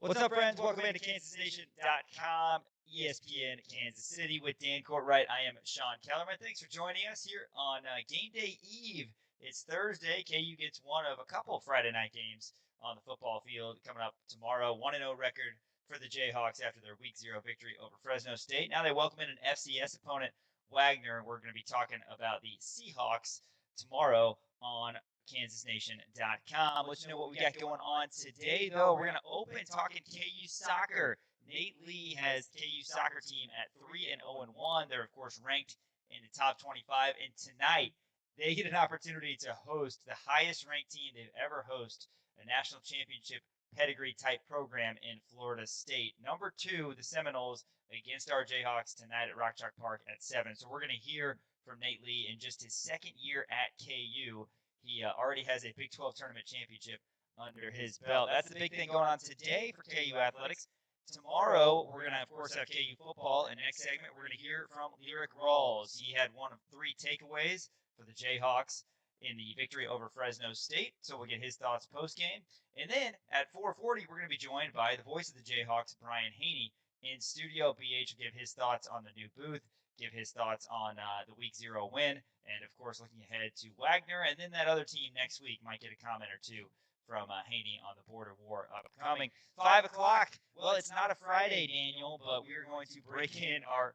What's up, friends? Welcome into KansasNation.com, ESPN Kansas City with Dan Courtwright. I am Sean Kellerman. Thanks for joining us here on Game Day Eve. It's Thursday. KU gets one of a couple Friday night games on the football field coming up tomorrow. 1-0 record for the Jayhawks after their Week 0 victory over Fresno State. Now they welcome in an FCS opponent, Wagner. We're going to be talking about the Seahawks tomorrow on KansasNation.com. Let you know what we got going on today, though. We're going to open talking KU soccer. Nate Lee has KU soccer team at 3-0-1. They're, of course, ranked in the top 25. And tonight, they get an opportunity to host the highest-ranked team they've ever hosted, a national championship pedigree-type program in Florida State. Number 2, the Seminoles against our Jayhawks tonight at Rock Chalk Park at 7. So we're going to hear from Nate Lee in just his second year at KU. He already has a Big 12 tournament championship under his belt. That's the big thing going on today for KU Athletics. Tomorrow, we're going to, of course, have KU football. And next segment, we're going to hear from Lyrik Rawls. He had one of 3 takeaways for the Jayhawks in the victory over Fresno State. So we'll get his thoughts post-game. And then at 4:40, we're going to be joined by the voice of the Jayhawks, Brian Hanni, in studio. BH will give his thoughts on the new booth, give his thoughts on the Week 0 win, and, of course, looking ahead to Wagner. And then that other team next week might get a comment or two from Hanni on the border war upcoming. 5 o'clock. Well, it's not a Friday, Daniel, but we're going to break in our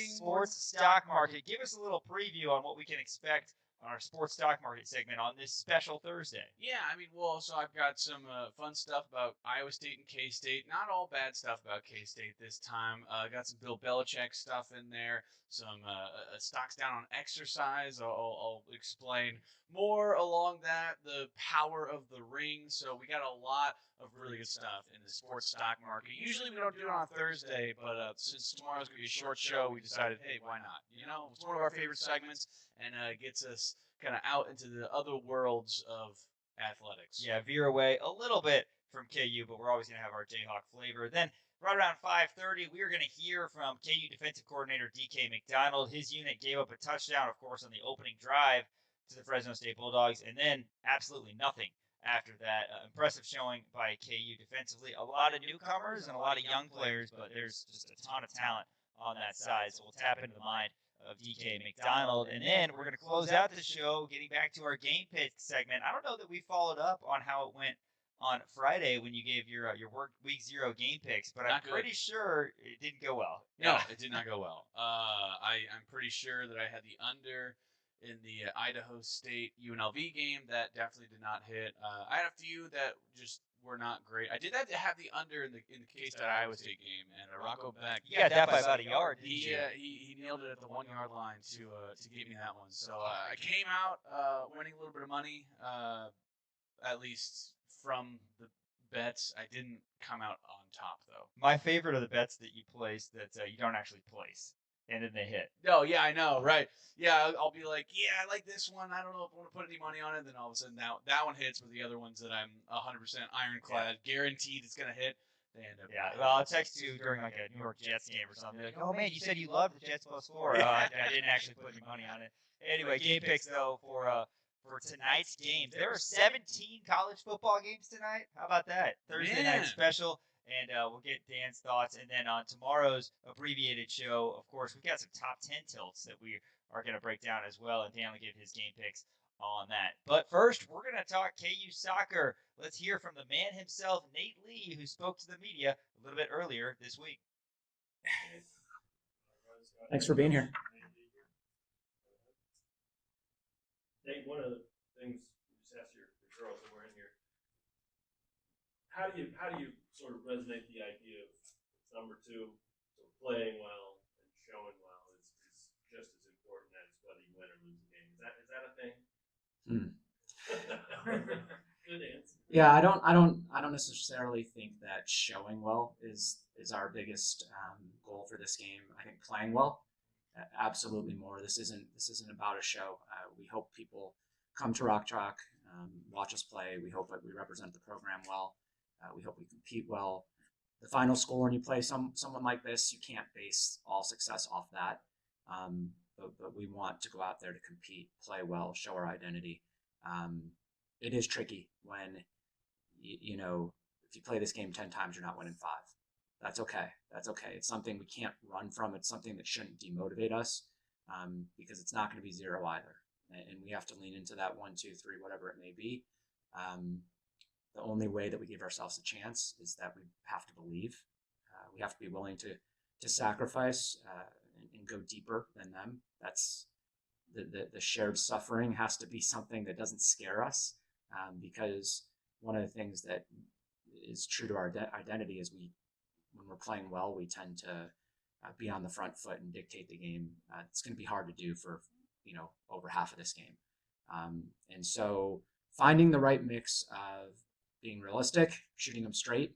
sports stock market. Give us a little preview on what we can expect on our sports stock market segment on this special Thursday. Yeah, so I've got some fun stuff about Iowa State and K-State. Not all bad stuff about K-State this time. Got some Bill Belichick stuff in there. Some stocks down on exercise. I'll explain more along that. The power of the ring. So we got a lot of really good stuff in the sports stock market. Usually we don't do it on Thursday, but since tomorrow's going to be a short show, we decided, hey, why not? You know, it's one of our favorite segments, and gets us kind of out into the other worlds of athletics. Yeah, veer away a little bit from KU, but we're always going to have our Jayhawk flavor. Then right around 5:30, we are going to hear from KU defensive coordinator DK McDonald. His unit gave up a touchdown, of course, on the opening drive to the Fresno State Bulldogs, and then absolutely nothing after that. Impressive showing by KU defensively. A lot of newcomers and a lot of young players, but there's just a ton of talent on that side, so we'll tap into the mind of DK McDonald. And then we're going to close out the show getting back to our game pick segment. I don't know that we followed up on how it went on Friday when you gave your work Week 0 game picks, but I'm pretty sure it didn't go well. No, it did not go well. I'm pretty sure that I had the under in the Idaho State UNLV game. That definitely did not hit. I had a few that just were not great. I did have to have the under in the K-State Iowa State game, and Rocco Beck. You got that by about a yard. He nailed it at the 1 yard line to get me that one. So I came out winning a little bit of money, at least from the bets. I didn't come out on top though. My favorite of the bets that you place that you don't actually place, and then they hit. Oh, yeah, I know, right. Yeah, I'll be like, yeah, I like this one. I don't know if I want to put any money on it. Then all of a sudden that one hits, with the other ones that I'm 100% ironclad, guaranteed it's going to hit. They end up. Yeah, well, I'll text you during like a New York Jets game or something. Like, oh, man, you said you loved the Jets +4. I didn't actually put any money on it. Anyway, game picks, though, for tonight's games. There are 17 college football games tonight. How about that? Thursday night special. And we'll get Dan's thoughts. And then on tomorrow's abbreviated show, of course, we've got some top 10 tilts that we are going to break down as well. And Dan will give his game picks on that. But first, we're going to talk KU soccer. Let's hear from the man himself, Nate Lee, who spoke to the media a little bit earlier this week. Thanks for being here. Nate, one of the things we just asked your girls that were in here, how do you sort of resonate the idea of number 2, so playing well and showing well is just as important as whether you win or lose a game? Is that a thing? Good answer. Yeah, I don't necessarily think that showing well is our biggest goal for this game. I think playing well, absolutely more. This isn't about a show. We hope people come to Rock Chalk, watch us play. We hope that we represent the program well. We hope we compete well. The final score, when you play someone like this, you can't base all success off that. But we want to go out there to compete, play well, show our identity. It is tricky when if you play this game 10 times, you're not winning 5. That's okay. That's okay. It's something we can't run from. It's something that shouldn't demotivate us, because it's not going to be 0 either. And we have to lean into that 1, 2, 3, whatever it may be. The only way that we give ourselves a chance is that we have to believe. We have to be willing to sacrifice and go deeper than them. That's the shared suffering has to be something that doesn't scare us, because one of the things that is true to our identity is when we're playing well, we tend to be on the front foot and dictate the game. It's going to be hard to do for over half of this game, and so finding the right mix of being realistic, shooting them straight,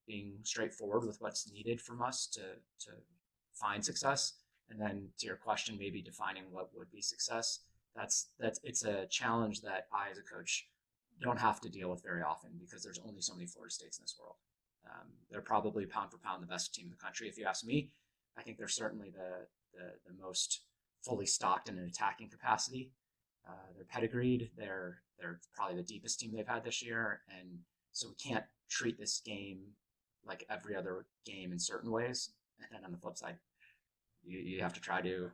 being straightforward with what's needed from us to find success, and then to your question, maybe defining what would be success. It's a challenge that I, as a coach, don't have to deal with very often, because there's only so many Florida States in this world. They're probably pound for pound the best team in the country. If you ask me, I think they're certainly the most fully stocked in an attacking capacity. They're pedigreed. They're probably the deepest team they've had this year, and so we can't treat this game like every other game in certain ways. And then on the flip side, you have to try to,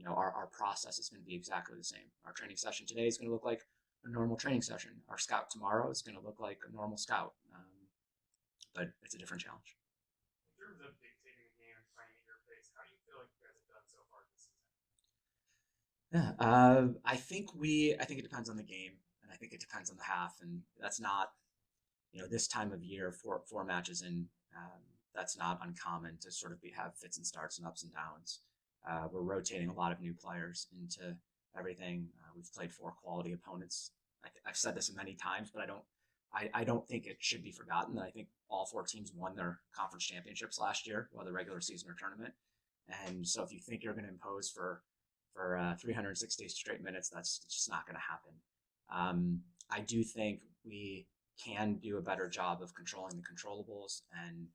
our process is going to be exactly the same. Our training session today is going to look like a normal training session. Our scout tomorrow is going to look like a normal scout, but it's a different challenge. In terms of dictating the game and playing at your pace, how do you feel like you guys have done so far this season? Yeah, I think it depends on the game, and I think it depends on the half, and that's not, this time of year, four matches in, that's not uncommon to sort of have fits and starts and ups and downs. We're rotating a lot of new players into everything. We've played 4 quality opponents. I've said this many times, but I don't think it should be forgotten that I think all 4 teams won their conference championships last year, whether regular season or tournament. And so if you think you're going to impose for 360 straight minutes, that's just not going to happen. I do think we can do a better job of controlling the controllables and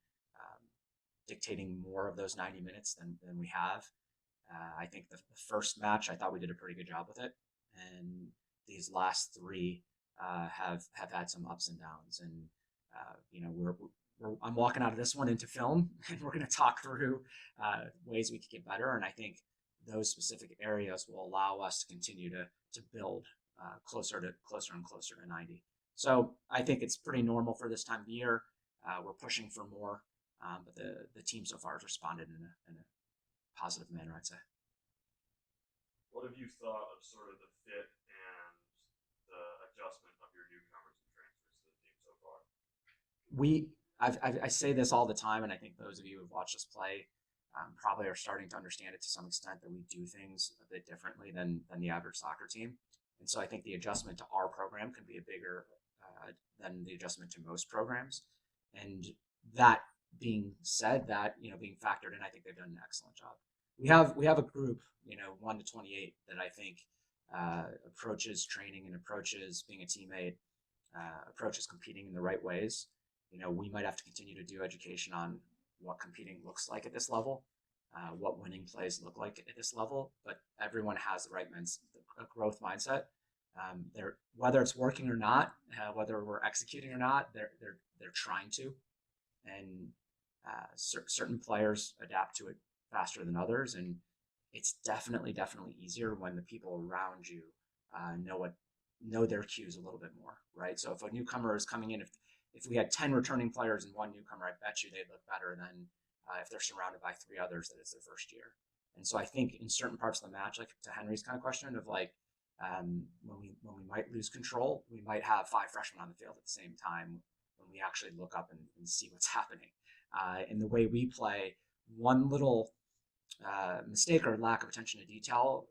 dictating more of those 90 minutes than we have. I think the first match, I thought we did a pretty good job with it. And these last 3 have had some ups and downs. And, I'm walking out of this one into film, and we're going to talk through ways we could get better. And I think those specific areas will allow us to continue to build closer and closer to 90. So I think it's pretty normal for this time of year. We're pushing for more, but the team so far has responded in a positive manner, I'd say. What have you thought of sort of the fit and the adjustment of your newcomers and transfers to the team so far? I say this all the time, and I think those of you who've watched us play probably are starting to understand it to some extent, that we do things a bit differently than the average soccer team. And so I think the adjustment to our program can be a bigger than the adjustment to most programs. And that being said, that being factored in, I think they've done an excellent job. We have a group, 1 to 28, that I think approaches training and approaches being a teammate, approaches competing in the right ways. We might have to continue to do education on what competing looks like at this level, what winning plays look like at this level, but everyone has the right growth mindset. Whether it's working or not, whether we're executing or not, they're trying to, and certain players adapt to it faster than others, and it's definitely easier when the people around you know their cues a little bit more, right? So if a newcomer is coming in, if we had 10 returning players and 1 newcomer, I bet you they'd look better than if they're surrounded by 3 others that it's their first year. And so I think in certain parts of the match, like to Henry's kind of question of when we might lose control, we might have 5 freshmen on the field at the same time when we actually look up and see what's happening. In the way we play, one little mistake or lack of attention to detail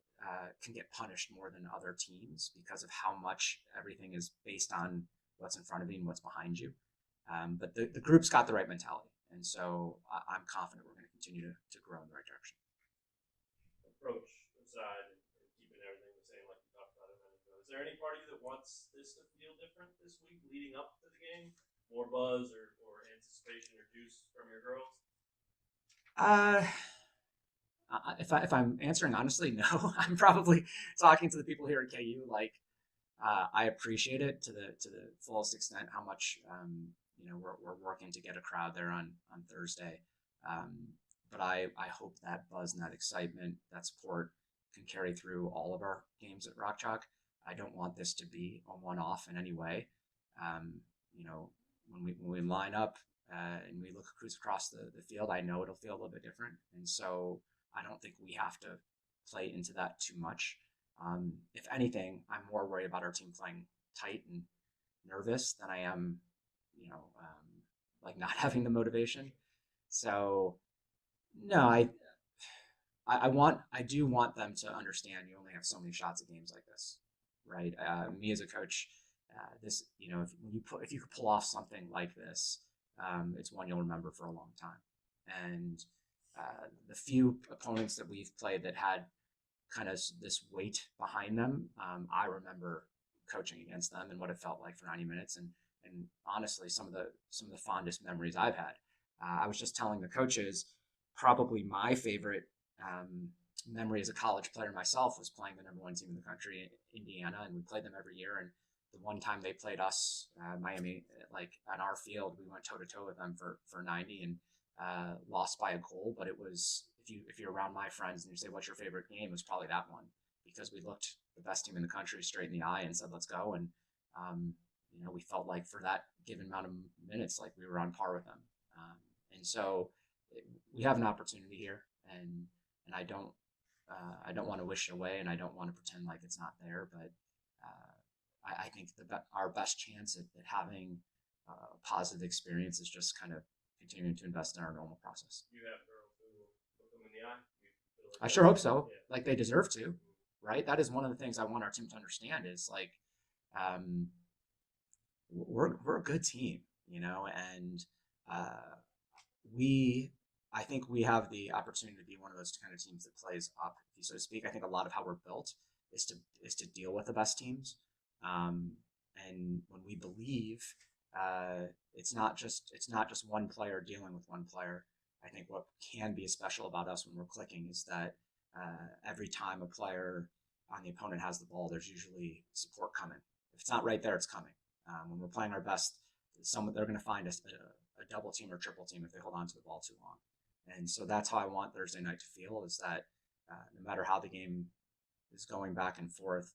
can get punished more than other teams because of how much everything is based on what's in front of you and what's behind you. But the group's got the right mentality. And so I'm confident we're going to continue to grow in the right direction. Approach aside and keeping everything the same like we talked about a minute ago. Is there any part of you that wants this to feel different this week leading up to the game? More buzz or anticipation or juice from your girls? If I'm answering honestly, no. I'm probably talking to the people here at KU I appreciate it to the fullest extent how much we're working to get a crowd there on Thursday. But I hope that buzz and that excitement, that support can carry through all of our games at Rock Chalk. I don't want this to be a one-off in any way. When we line up and we look cruise across the field, I know it'll feel a little bit different, and so I don't think we have to play into that too much. If anything, I'm more worried about our team playing tight and nervous than I am, like not having the motivation. So no, I do want them to understand you only have so many shots at games like this, right? Me as a coach, if you could pull off something like this, it's one you'll remember for a long time. And the few opponents that we've played that had kind of this weight behind them, I remember coaching against them and what it felt like for 90 minutes, and honestly, some of the fondest memories I've had. I was just telling the coaches, probably my favorite memory as a college player myself was playing the number one team in the country, Indiana, and we played them every year. And the one time they played us, Miami, like on our field, we went toe to toe with them for 90 and lost by a goal. But it was, if you're around my friends and you say, what's your favorite game? It was probably that one, because we looked the best team in the country straight in the eye and said, let's go. And, we felt like for that given amount of minutes, like we were on par with them. And so we have an opportunity here, and I don't want to wish it away, and I don't want to pretend like it's not there. But I think our best chance at having a positive experience is just kind of continuing to invest in our normal process. You have girls who look them in the eye. I sure hope so. Yeah. Like they deserve to, right? That is one of the things I want our team to understand is like, we're a good team, and I think we have the opportunity to be one of those kind of teams that plays up, so to speak. I think a lot of how we're built is to deal with the best teams, and when we believe, it's not just one player dealing with one player. I think what can be special about us when we're clicking is that every time a player on the opponent has the ball, there's usually support coming. If it's not right there, it's coming. When we're playing our best, they're going to find a double team or triple team if they hold on to the ball too long. And so that's how I want Thursday night to feel, is that no matter how the game is going back and forth,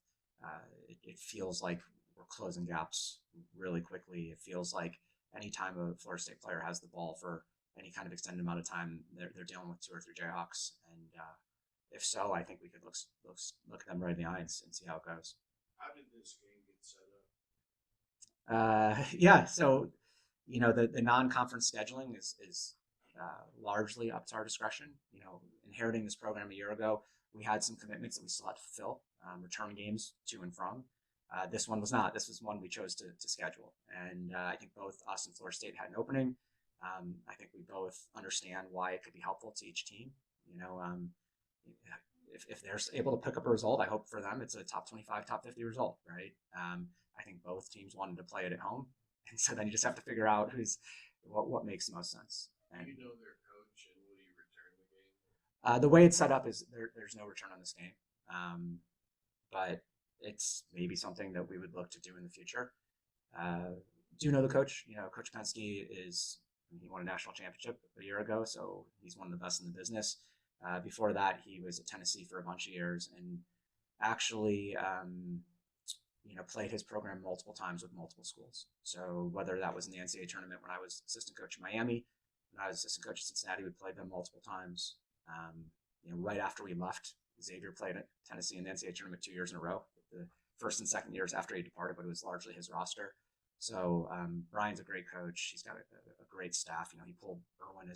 it feels like we're closing gaps really quickly. It feels like anytime a Florida State player has the ball for any kind of extended amount of time, they're dealing with 2 or 3 Jayhawks. And if so, I think we could look at them right in the eye and see how it goes. How did this game get set up? So the non-conference scheduling is largely up to our discretion. Inheriting this program a year ago, we had some commitments that we still had to fulfill, return games to and from. This one was not. This was one we chose to schedule. And I think both us and Florida State had an opening. I think we both understand why it could be helpful to each team. If they're able to pick up a result, I hope for them it's a top 25, top 50 result, right? I think both teams wanted to play it at home. And so then you just have to figure out what makes the most sense. And their coach, and will you return the game? The way it's set up is there's no return on this game. But it's maybe something that we would look to do in the future. Do you know the coach? Coach Penske he won a national championship a year ago, so he's one of the best in the business. Before that, he was at Tennessee for a bunch of years and actually, played his program multiple times with multiple schools. So whether that was in the NCAA tournament when I was assistant coach in Miami, when I was assistant coach at Cincinnati, we played them multiple times. Right after we left, Xavier played at Tennessee in the NCAA tournament 2 years in a row. The first and second years after he departed, but it was largely his roster. So Brian's a great coach. He's got a great staff. He pulled Irwin.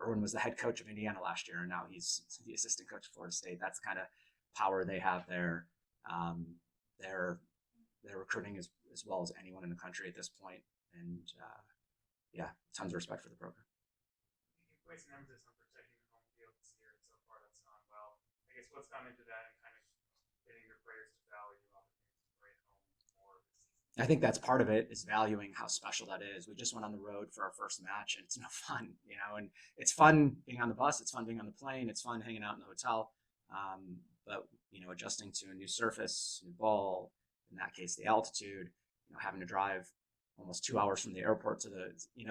Irwin was the head coach of Indiana last year, and now he's the assistant coach of Florida State. That's the kind of power they have there. They're recruiting as well as anyone in the country at this point. And tons of respect for the program. You place an emphasis on protecting the home field this year, and so far that's gone well. I guess what's gone into that and kind of getting your players to value opportunities to play at home more this season? I think that's part of it, is valuing how special that is. We just went on the road for our first match, and it's no fun, and it's fun being on the bus. It's fun being on the plane. It's fun hanging out in the hotel. But, adjusting to a new surface, new ball, in that case, the altitude, having to drive almost 2 hours from the airport to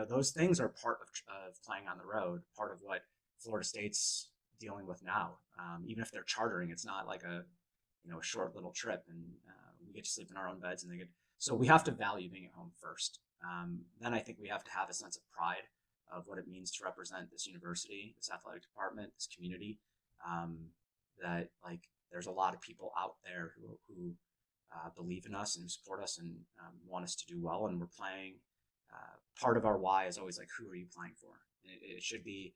those things are part of playing on the road, part of what Florida State's dealing with now. Even if they're chartering, it's not like a short little trip, and we get to sleep in our own beds, and so we have to value being at home first. Then I think we have to have a sense of pride of what it means to represent this university, this athletic department, this community. That there's a lot of people out there who believe in us and support us and want us to do well, and we're playing. Part of our why is always who are you playing for? It should be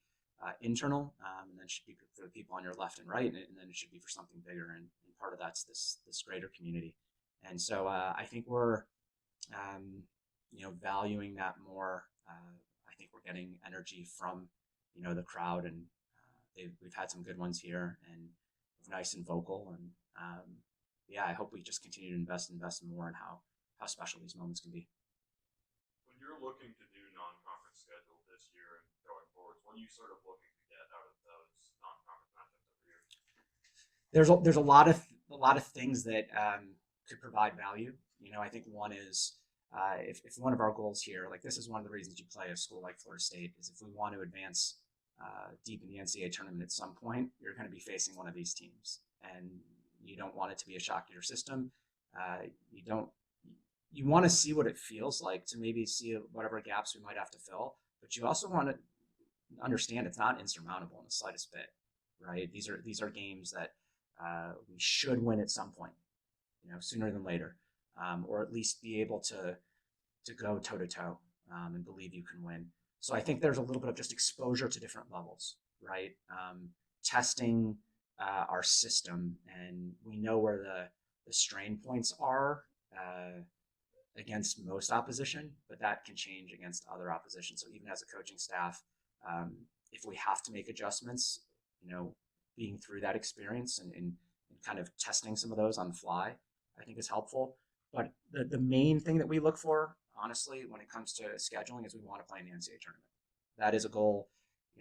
internal, and then it should be for the people on your left and right, and then it should be for something bigger. And part of that's this greater community. And so I think we're valuing that more. I think we're getting energy from the crowd, and we've had some good ones here, and nice and vocal. And I hope we just continue to invest more in how special these moments can be. When you're looking to do non-conference schedule this year and going forward, what are you sort of looking to get out of those non-conference matchups every year? There's a lot of things that could provide value. I think one is if one of our goals here, this is one of the reasons you play a school like Florida State, is if we want to advance deep in the NCAA tournament at some point, you're going to be facing one of these teams, and you don't want it to be a shock to your system. You want to see what it feels like to maybe see whatever gaps we might have to fill, but you also want to understand it's not insurmountable in the slightest bit, right? These are games that we should win at some point, sooner than later, or at least be able to go toe to toe and believe you can win. So I think there's a little bit of just exposure to different levels, right? Testing our system, and we know where the strain points are against most opposition, but that can change against other opposition. So even as a coaching staff, if we have to make adjustments, being through that experience and kind of testing some of those on the fly, I think is helpful. But the main thing that we look for, honestly, when it comes to scheduling, is we want to play in the NCAA tournament. That is a goal.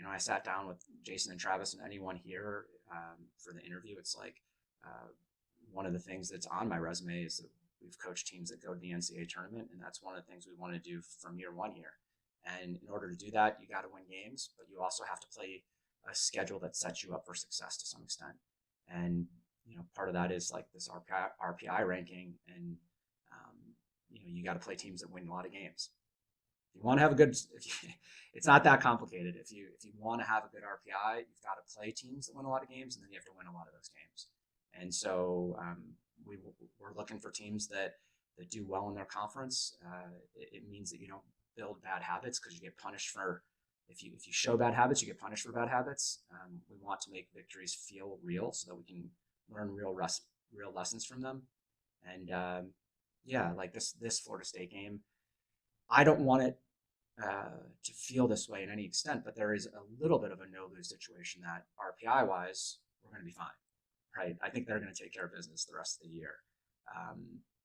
I sat down with Jason and Travis and anyone here for the interview. It's one of the things that's on my resume is that we've coached teams that go to the NCAA tournament, and that's one of the things we want to do from year one here. And in order to do that, you got to win games, but you also have to play a schedule that sets you up for success to some extent. And part of that is this RPI ranking, and you got to play teams that win a lot of games. If you want to have it's not that complicated. If you want to have a good RPI, you've got to play teams that win a lot of games, and then you have to win a lot of those games. And so we're looking for teams that do well in their conference. It means that you don't build bad habits, because you get punished for if you show bad habits, you get punished for bad habits. We want to make victories feel real, so that we can learn real lessons from them. And this Florida State game, I don't want it to feel this way in any extent, but there is a little bit of a no-lose situation that RPI-wise, we're going to be fine, right? I think they're going to take care of business the rest of the year.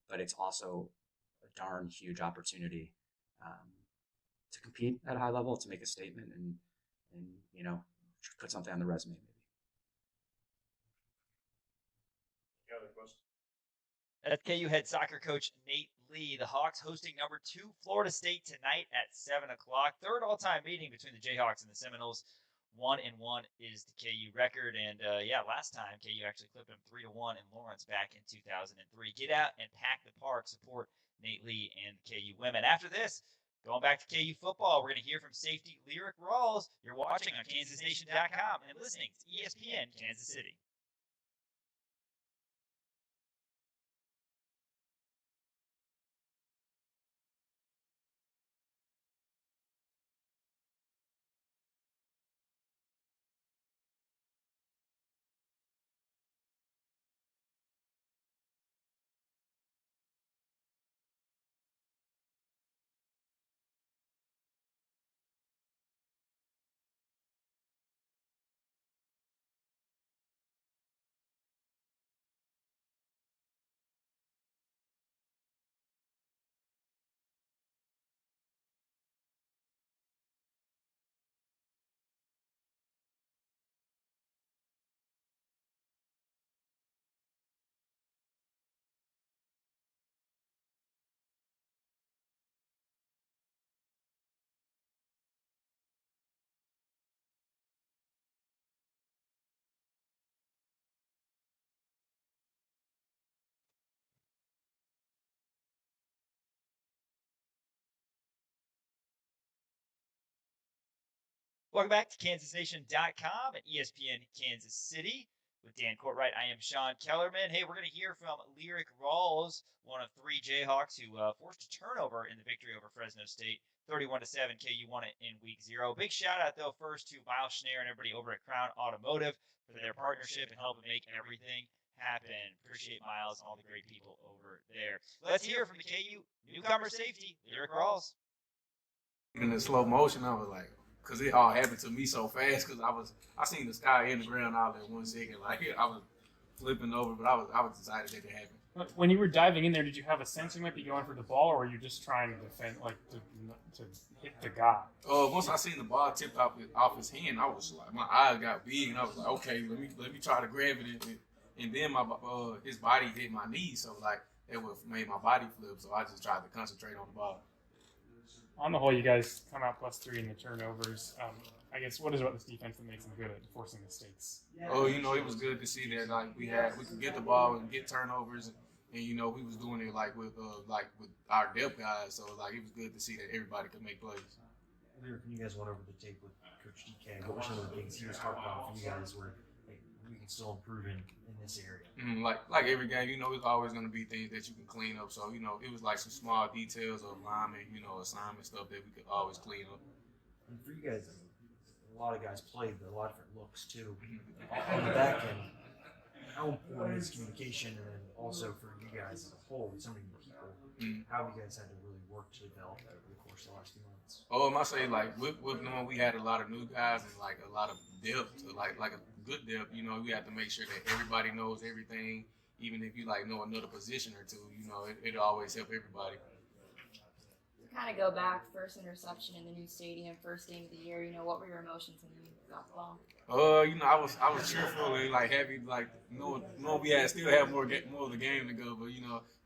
But it's also a darn huge opportunity to compete at a high level, to make a statement, and put something on the resume maybe. You got a question? That's KU head soccer coach Nate Lee. The Hawks hosting number 2 Florida State tonight at 7 o'clock. Third all-time meeting between the Jayhawks and the Seminoles. 1-1 is the KU record. And last time KU actually clipped them 3-1 in Lawrence back in 2003. Get out and pack the park. Support Nate Lee and the KU women. After this, going back to KU football, we're going to hear from Safety Lyrik Rawls. You're watching on KansasNation.com and listening to ESPN Kansas City. Welcome back to KansasNation.com and ESPN Kansas City. With Dan Courtwright, I am Sean Kellerman. Hey, we're going to hear from Lyrik Rawls, one of 3 Jayhawks who forced a turnover in the victory over Fresno State. 31-7, KU won it in week 0. Big shout out, though, first to Miles Schneider and everybody over at Crown Automotive for their partnership and helping make everything happen. Appreciate Miles and all the great people over there. Let's hear from the KU newcomer safety, Lyrik Rawls. In the slow motion, I was like, because it all happened to me so fast. Because I seen the sky and the ground all at 1 second. Like I was flipping over, but I was excited that it happened. When you were diving in there, did you have a sense you might be going for the ball, or were you just trying to defend, like to hit the guy? Once I seen the ball tipped off his hand, I was like, my eyes got big, and I was like, okay, let me try to grab it, and then my his body hit my knee, so like it would made my body flip. So I just tried to concentrate on the ball. On the whole, you guys come out +3 in the turnovers. I guess what is it about this defense that makes them good at forcing mistakes? It was good to see that like we could get the ball and get turnovers, and we was doing it like with our depth guys. So like it was good to see that everybody could make plays. Lyrik, when you guys went over the tape with Coach DK, what were some of the things he was talking about for you guys where we can still improve in this area? Like every game, it's always going to be things that you can clean up. So, it was like some small details of linemen, assignment stuff that we could always clean up. And for you guys, a lot of guys played a lot of different looks too. On the back end, how important is communication, and then also for you guys as a whole, with so many people, how have you guys had to really work to develop that over the course of the last few months? I say like with knowing we had a lot of new guys and like a lot of depth, like a good depth, we have to make sure that everybody knows everything, even if you know another position or two, it'll always help everybody. To kind of go back, first interception in the new stadium, first game of the year, what were your emotions when you got the ball? I was cheerful and happy, knowing we still have more of the game to go, but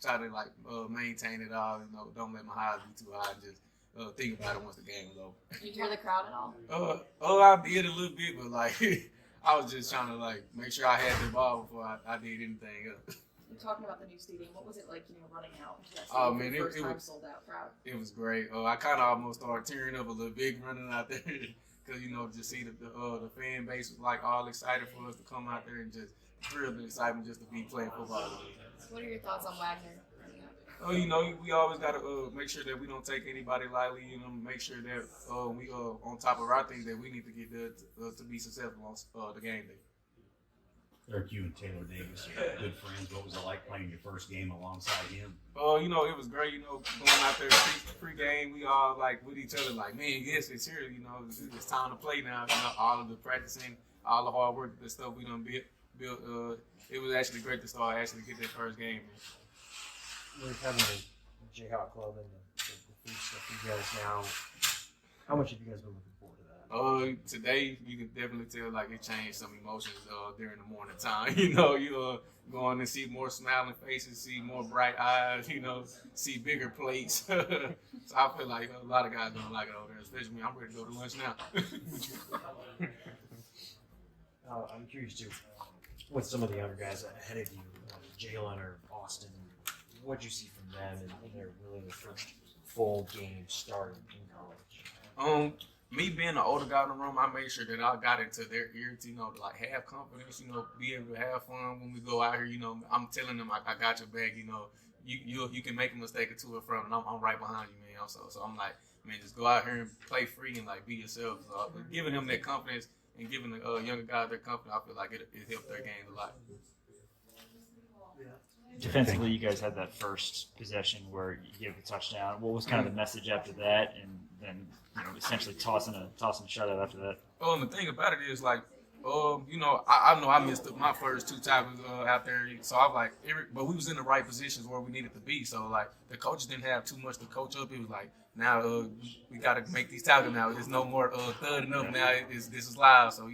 try to maintain it all, don't let my highs be too high, just think about it once the game is over. Did you hear the crowd at all? I did a little bit, but I was just trying to make sure I had the ball before I did anything else. You're talking about the new stadium. What was it like, running out into that Oh stadium man, for the first time was sold out crowd? It was great. I kind of almost started tearing up a little bit running out there because just see the fan base was all excited for us to come out there and just thrilled and excitement just to be playing football. What are your thoughts on Wagner? We always got to make sure that we don't take anybody lightly. Make sure that we on top of our things that we need to get there to be successful on the game day. Lyrik, you and Taylor Davis are good friends. What was it like playing your first game alongside him? It was great. Going out there pre-game, we all with each other. Man, yes, it's here. It's time to play now. All of the practicing, all the hard work, the stuff we done built. It was actually great to start get that first game. Lyrik, having the Jayhawk Club and the food stuff, you guys now, how much have you guys been looking forward to that? Today you can definitely tell it changed some emotions during the morning time. You going to see more smiling faces, see more bright eyes, see bigger plates. So I feel like a lot of guys don't like it over there, especially me. I'm ready to go to lunch now. I'm curious too, with some of the younger guys ahead of you, Jalen or Austin, what'd you see from them in their first full game start in college? Me being the older guy in the room, I made sure that I got into their ear to, to have confidence, be able to have fun when we go out here. I'm telling them I got your back. You can make a mistake or two in front, and I'm right behind you, man. So I'm like, man, just go out here and play free and be yourself. So giving them that confidence and giving the younger guys their confidence, I feel like it helped their game a lot. Defensively, you guys had that first possession where you gave the touchdown. What was kind of the message after that, and then essentially tossing a shutout after that? The thing about it is I know I missed my first 2 tackles out there, so I'm but we was in the right positions where we needed to be. So the coaches didn't have too much to coach up. It was now we got to make these tackles now. There's no more thudding up now. This is live. So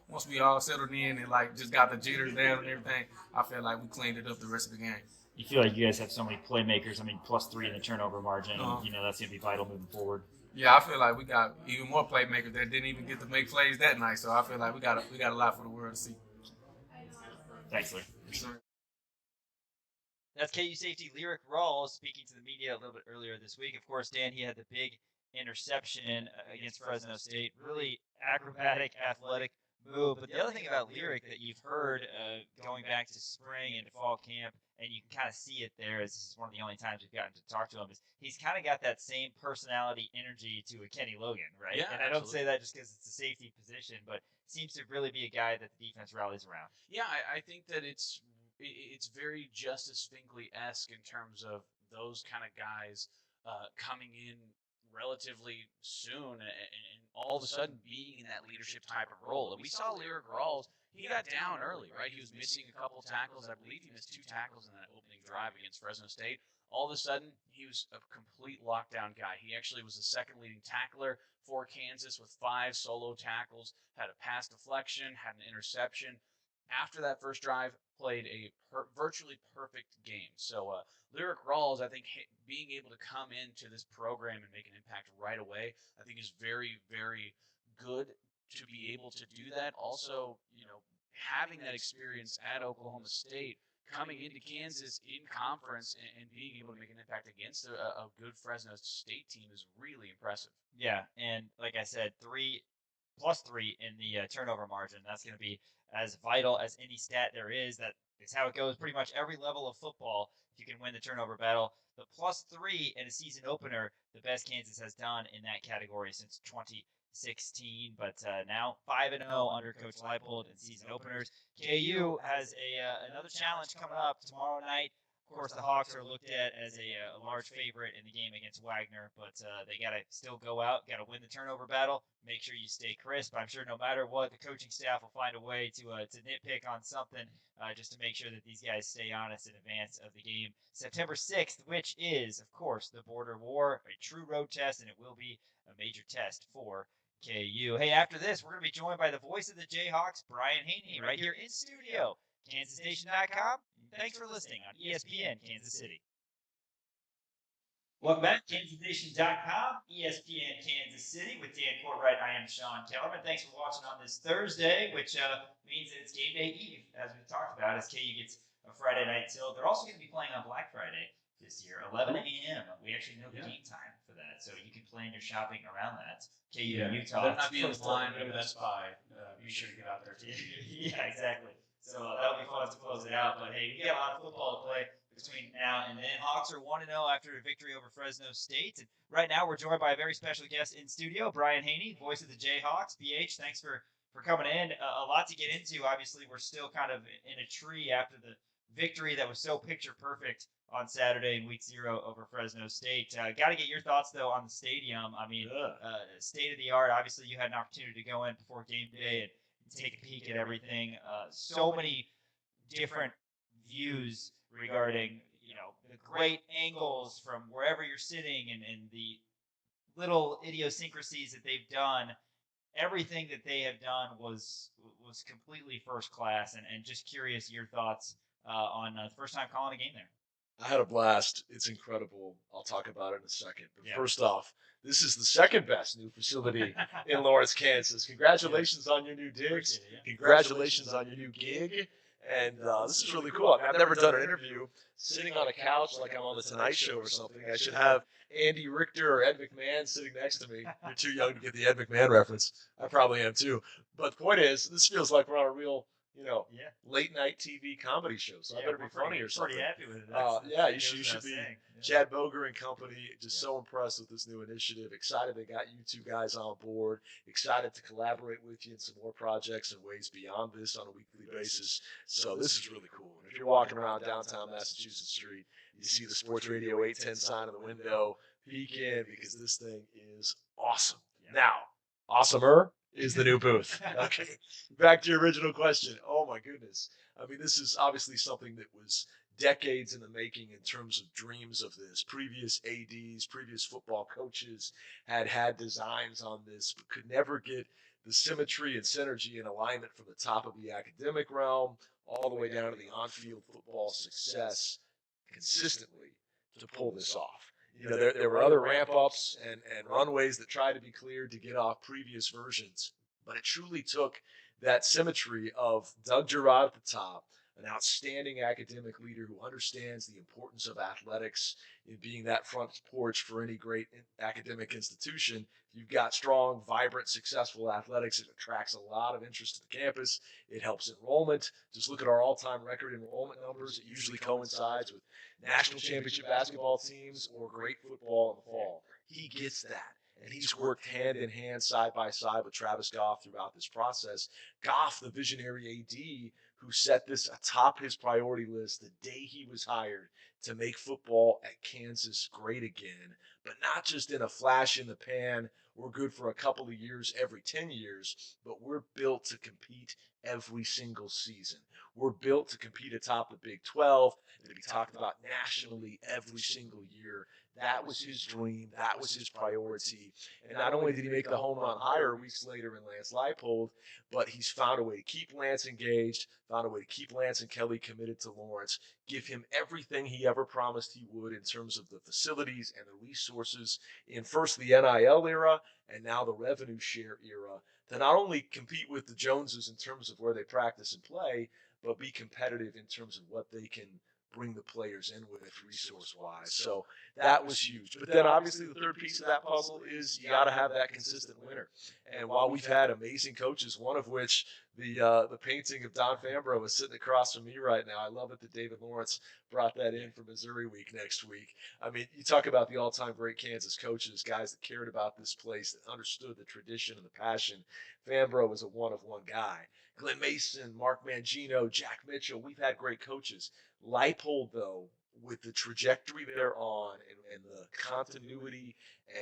once we all settled in and just got the jitters down and everything, I feel like we cleaned it up the rest of the game. You feel like you guys have so many playmakers. +3 in the turnover margin. That's going to be vital moving forward. Yeah, I feel like we got even more playmakers that didn't even get to make plays that night. So I feel like we got a lot for the world to see. Thanks, Lyrik. Yes, sir. That's KU safety Lyrik Rawls speaking to the media a little bit earlier this week. Of course, Dan, he had the big interception against Fresno State. Really acrobatic, athletic move. But the other thing about Lyrik that you've heard going back to spring and fall camp, and you can kind of see it there, as this is one of the only times we've gotten to talk to him, is he's kind of got that same personality energy to a Kenny Logan, right? Yeah, and I don't say absolutely. that just because it's a safety position, but seems to really be a guy that the defense rallies around. Yeah, I think that it's very Justice Finkley-esque in terms of those kind of guys coming in relatively soon and all of a sudden being in that leadership type of role. And we saw Lyrik Rawls, he got down early, right? He was missing a couple tackles. I believe he missed 2 tackles in that opening drive against Fresno State. All of a sudden, he was a complete lockdown guy. He actually was the second leading tackler for Kansas with 5 solo tackles, had a pass deflection, had an interception. After that first drive, played a virtually perfect game. So Lyrik Rawls, I think, being able to come into this program and make an impact right away, I think is very, very good to be able to do that. Also, having that experience at Oklahoma State, coming into Kansas in conference and being able to make an impact against a good Fresno State team is really impressive. Yeah, and like I said, 3+3 in the turnover margin. That's going to be as vital as any stat there is. That is how it goes pretty much every level of football. If you can win the turnover battle, the +3 in a season opener, the best Kansas has done in that category since 2016. But now 5-0 under Coach Leipold in season openers. KU has another challenge coming up tomorrow night. Of course, the Hawks are looked at as a large favorite in the game against Wagner, but they got to still go out, got to win the turnover battle, make sure you stay crisp. I'm sure no matter what, the coaching staff will find a way to nitpick on something just to make sure that these guys stay honest in advance of the game. September 6th, which is, of course, the border war, a true road test, and it will be a major test for KU. Hey, after this, we're going to be joined by the voice of the Jayhawks, Brian Hanni, right here in studio, KansasStation.com. Thanks for listening on ESPN Kansas City. Welcome back, KansasNation.com, ESPN Kansas City with Dan Courtwright. I am Sean Kellerman. Thanks for watching on this Thursday, which means it's game day eve, as we talked about, as KU gets a Friday night tilt. They're also going to be playing on Black Friday this year, 11 a.m. We actually know the game time for that, so you can plan your shopping around that. KU in Utah. Better not be in line at Best Buy. Be sure to get out there too. Yeah, exactly. So that'll be fun to close it out. But hey, we got a lot of football to play between now and then. Hawks are 1-0 after a victory over Fresno State. And right now we're joined by a very special guest in studio, Brian Hanni, voice of the Jayhawks. BH, thanks for coming in. A lot to get into. Obviously, we're still kind of in a tree after the victory that was so picture perfect on Saturday in week 0 over Fresno State. Got to get your thoughts, though, on the stadium. I mean, state of the art. Obviously, you had an opportunity to go in before game day and take a peek at everything. So many different views regarding, the great angles from wherever you're sitting and the little idiosyncrasies that they've done. Everything that they have done was completely first class, and just curious your thoughts on the first time calling a game there. I had a blast. It's incredible. I'll talk about it in a second. But Yeah. First off, this is the second best new facility in Lawrence, Kansas. Congratulations on your new digs. Congratulations on your new gig. And this is really cool. I mean, I've never done an interview sitting on a couch like I'm on the Tonight Show or something. I should have Andy Richter or Ed McMahon sitting next to me. You're too young to get the Ed McMahon reference. I probably am too. But the point is, this feels like we're on a real, late night TV comedy show. So I better be funny or something. Pretty happy with it. Yeah, you should be. Chad Boger and company, just so impressed with this new initiative. Excited they got you two guys on board. Excited to collaborate with you in some more projects and ways beyond this on a weekly basis. So this is really cool. And if you're walking around downtown Massachusetts Street, you see the Sports Radio 810 sign in the window, peek in because this thing is awesome. Now, awesomer is the new booth. Okay, back to your original question. Oh my goodness. I mean, this is obviously something that was decades in the making in terms of dreams of this. Previous ADs, previous football coaches had designs on this, but could never get the symmetry and synergy and alignment from the top of the academic realm all the way down to the on-field football success consistently to pull this off. There were other ramp-ups and runways that tried to be cleared to get off previous versions, but it truly took that symmetry of Doug Girard at the top, an outstanding academic leader who understands the importance of athletics in being that front porch for any great academic institution. You've got strong, vibrant, successful athletics. It attracts a lot of interest to the campus. It helps enrollment. Just look at our all-time record enrollment numbers. It usually coincides with national championship basketball teams or great football in the fall. He gets that. And he's worked hand in hand, side by side with Travis Goff throughout this process. Goff, the visionary AD, who set this atop his priority list the day he was hired to make football at Kansas great again, but not just in a flash in the pan. We're good for a couple of years every 10 years, but we're built to compete every single season. We're built to compete atop the Big 12 and to be talked about nationally every single year. That was his dream. That was his priority. And not only did he make the home run hire weeks later in Lance Leipold, but he's found a way to keep Lance engaged, found a way to keep Lance and Kelly committed to Lawrence, give him everything he ever promised he would in terms of the facilities and the resources in first the NIL era and now the revenue share era to not only compete with the Joneses in terms of where they practice and play, but be competitive in terms of what they can bring the players in with resource-wise. So that was huge. But then obviously the third piece of that puzzle is you got to have that consistent winner. And while we've had amazing coaches, one of which the painting of Don Fambro is sitting across from me right now. I love it that David Lawrence brought that in for Missouri week next week. I mean, you talk about the all-time great Kansas coaches, guys that cared about this place, that understood the tradition and the passion. Fambro was a one-of-one guy. Glenn Mason, Mark Mangino, Jack Mitchell, we've had great coaches. Leipold, though, with the trajectory they're on and the continuity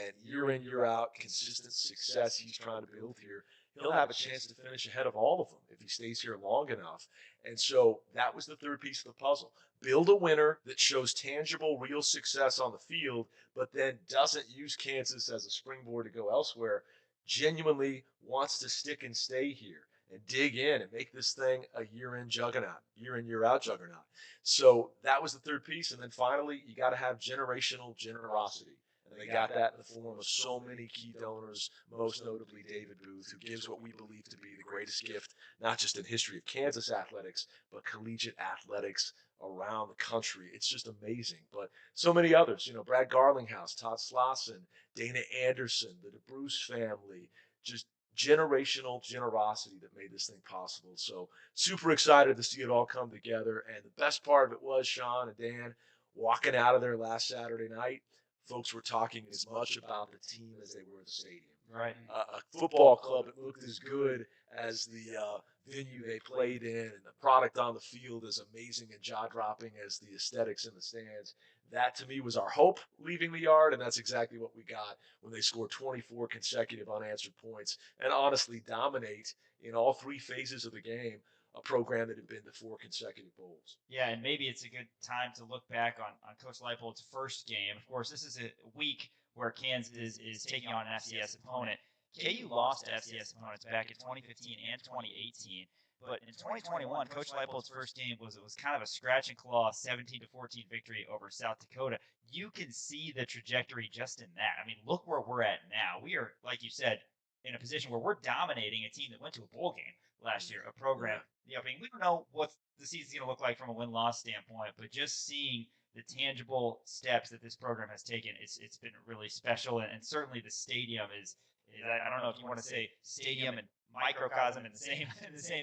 and year in, year out, consistent success he's trying to build here, he'll have a chance to finish ahead of all of them if he stays here long enough. And so that was the third piece of the puzzle. Build a winner that shows tangible, real success on the field, but then doesn't use Kansas as a springboard to go elsewhere, genuinely wants to stick and stay here and dig in and make this thing a year-in juggernaut, year-in, year-out juggernaut. So that was the third piece. And then finally, you got to have generational generosity. And they got that in the form of so many key donors, most notably David Booth, who gives what we believe to be the greatest gift, not just in history of Kansas athletics, but collegiate athletics around the country. It's just amazing. But so many others, Brad Garlinghouse, Todd Slauson, Dana Anderson, the DeBruce family, just generational generosity that made this thing possible. So super excited to see it all come together. And the best part of it was Sean and Dan walking out of there last Saturday night. Folks were talking as much about the team as they were the stadium. Right. A football club that looked as good as the venue they played in, and the product on the field as amazing and jaw-dropping as the aesthetics in the stands. That, to me, was our hope leaving the yard, and that's exactly what we got when they scored 24 consecutive unanswered points and honestly dominate in all three phases of the game a program that had been to 4 consecutive bowls. Yeah, and maybe it's a good time to look back on Coach Leipold's first game. Of course, this is a week where Kansas is taking on an FCS opponent. KU lost to FCS opponents back in 2015 and 2018. But in 2021, Coach Leipold's first game was kind of a scratch and claw 17-14 victory over South Dakota. You can see the trajectory just in that. I mean, look where we're at now. We are, like you said, in a position where we're dominating a team that went to a bowl game last year, a program. I mean, we don't know what the season's going to look like from a win-loss standpoint, but just seeing the tangible steps that this program has taken, it's been really special. And certainly the stadium is I don't know if you want to say stadium and microcosm in the same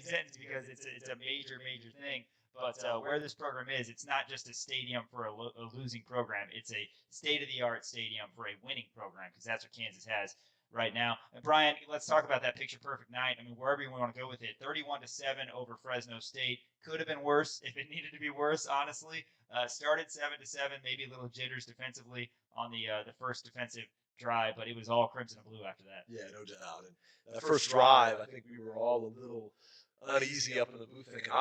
sentence, because it's a major thing. But where this program is, it's not just a stadium for a losing program. It's a state-of-the-art stadium for a winning program, because that's what Kansas has right now. And Brian, let's talk about that picture-perfect night. I mean, wherever you want to go with it, 31-7 over Fresno State. Could have been worse if it needed to be worse, honestly. Started 7-7, maybe a little jitters defensively on the first defensive drive, but it was all crimson and blue after that. Yeah, no doubt. And that first drive, I think we were all a little uneasy up in the booth thinking,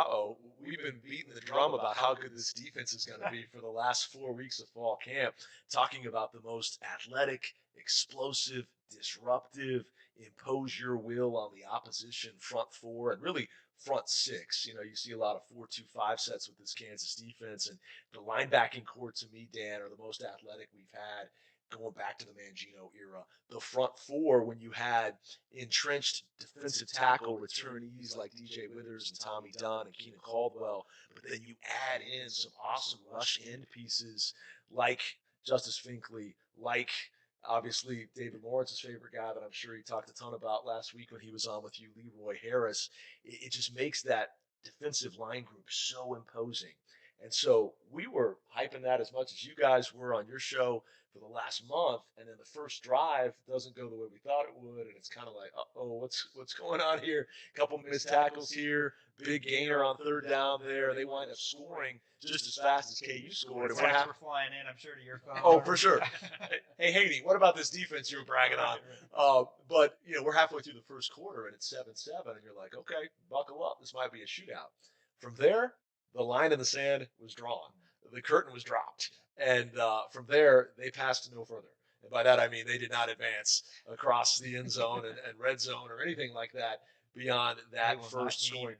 we've been beating the drum about how good this defense is going to be for the last 4 weeks of fall camp, talking about the most athletic, explosive, disruptive, impose your will on the opposition front four and really front six. You see a lot of 4-2-5 sets with this Kansas defense, and the linebacking core, to me, Dan, are the most athletic we've had. going back to the Mangino era. The front four, when you had entrenched defensive tackle returnees like DJ Withers and Tommy Dunn and Keenan Caldwell, but then you add in some awesome rush end pieces like Justice Finkley, like obviously David Lawrence's favorite guy that I'm sure he talked a ton about last week when he was on with you, Leroy Harris. It just makes that defensive line group so imposing. And so we were hyping that as much as you guys were on your show for the last month, and then the first drive doesn't go the way we thought it would, and it's kind of like, uh-oh, what's going on here? A couple missed tackles here, big gainer on third down there. They wind up scoring just as fast as KU scored. And Sacks were flying in, I'm sure, to your phone. Oh, for sure. Hey, Haney, what about this defense you were bragging on? But, we're halfway through the first quarter, and it's 7-7, and you're like, okay, buckle up. This might be a shootout. From there, the line in the sand was drawn. The curtain was dropped. And from there, they passed no further. And by that, I mean they did not advance across the end zone and red zone or anything like that beyond that first scoring.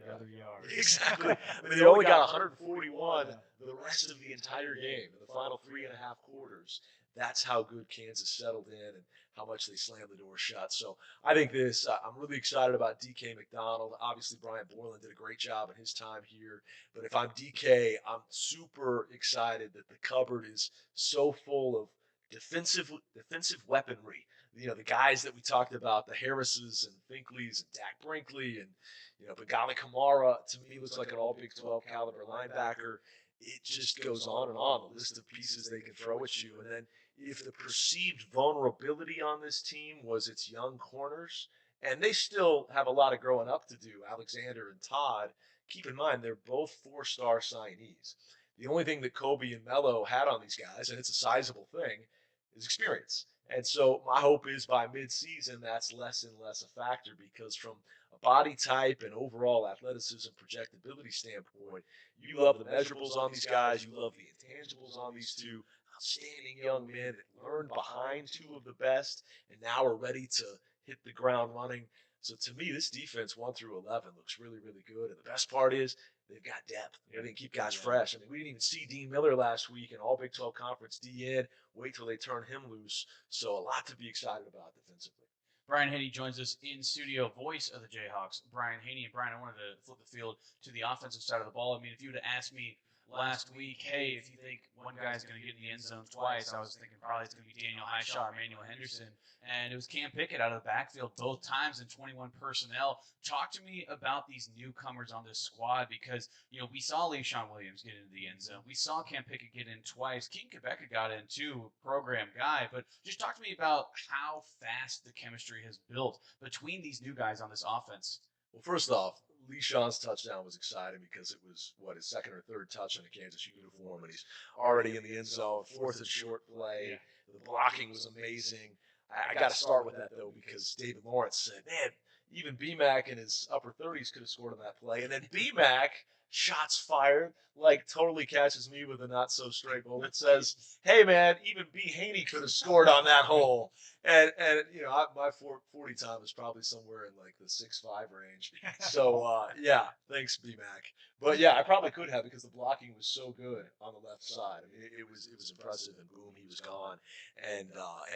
Exactly. I mean, they only got 141 the rest of the entire game in the final 3.5 quarters. That's how good Kansas settled in and how much they slammed the door shut. So I think I'm really excited about DK McDonald. Obviously, Brian Borland did a great job in his time here. But if I'm DK, I'm super excited that the cupboard is so full of defensive weaponry. The guys that we talked about, the Harrises and Finkleys and Dak Brinkley and, Bengali Kamara, to me, looks like an all Big 12 caliber linebacker. It just goes on and on, the list of pieces they can throw at you. And then if the perceived vulnerability on this team was its young corners, and they still have a lot of growing up to do, Alexander and Todd, keep in mind they're both 4-star signees. The only thing that Kobe and Melo had on these guys, and it's a sizable thing, is experience. And so my hope is by midseason that's less and less a factor, because from a body type and overall athleticism projectability standpoint, you love the measurables on these guys, you love the intangibles on these two outstanding young men that learned behind two of the best and now are ready to hit the ground running. So to me, this defense 1 through 11 looks really, really good. And the best part is they've got depth. They can keep guys fresh. I mean, we didn't even see Dean Miller last week in all Big 12 Conference DN. Wait till they turn him loose. So a lot to be excited about defensively. Brian Hanni joins us in studio, voice of the Jayhawks. Brian Hanni. And Brian, I wanted to flip the field to the offensive side of the ball. I mean, if you would have asked me last week, hey, if you think one guy's going to get in the end zone twice, I was thinking probably it's going to be Daniel Highshaw or Emmanuel Henderson. And it was Cam Pickett out of the backfield both times in 21 personnel. Talk to me about these newcomers on this squad, because, we saw LeSean Williams get into the end zone. We saw Cam Pickett get in twice. Keaton Quebec got in too, program guy. But just talk to me about how fast the chemistry has built between these new guys on this offense. Well, first off, LeSean's touchdown was exciting because it was, his second or third touch in a Kansas uniform, and he's already in the end zone, fourth and short play. Yeah. The blocking was amazing. I got to start with that, though, because David Lawrence said, man, even BMAC in his upper 30s could have scored on that play. And then BMAC, shots fired, totally catches me with a not-so-straight bullet, says, hey, man, even B. Haney could have scored on that hole. And my 40 time is probably somewhere in the 6'5" range. So, thanks, BMAC. But, yeah, I probably could have, because the blocking was so good on the left side. I mean, it was impressive, and boom, he was gone. And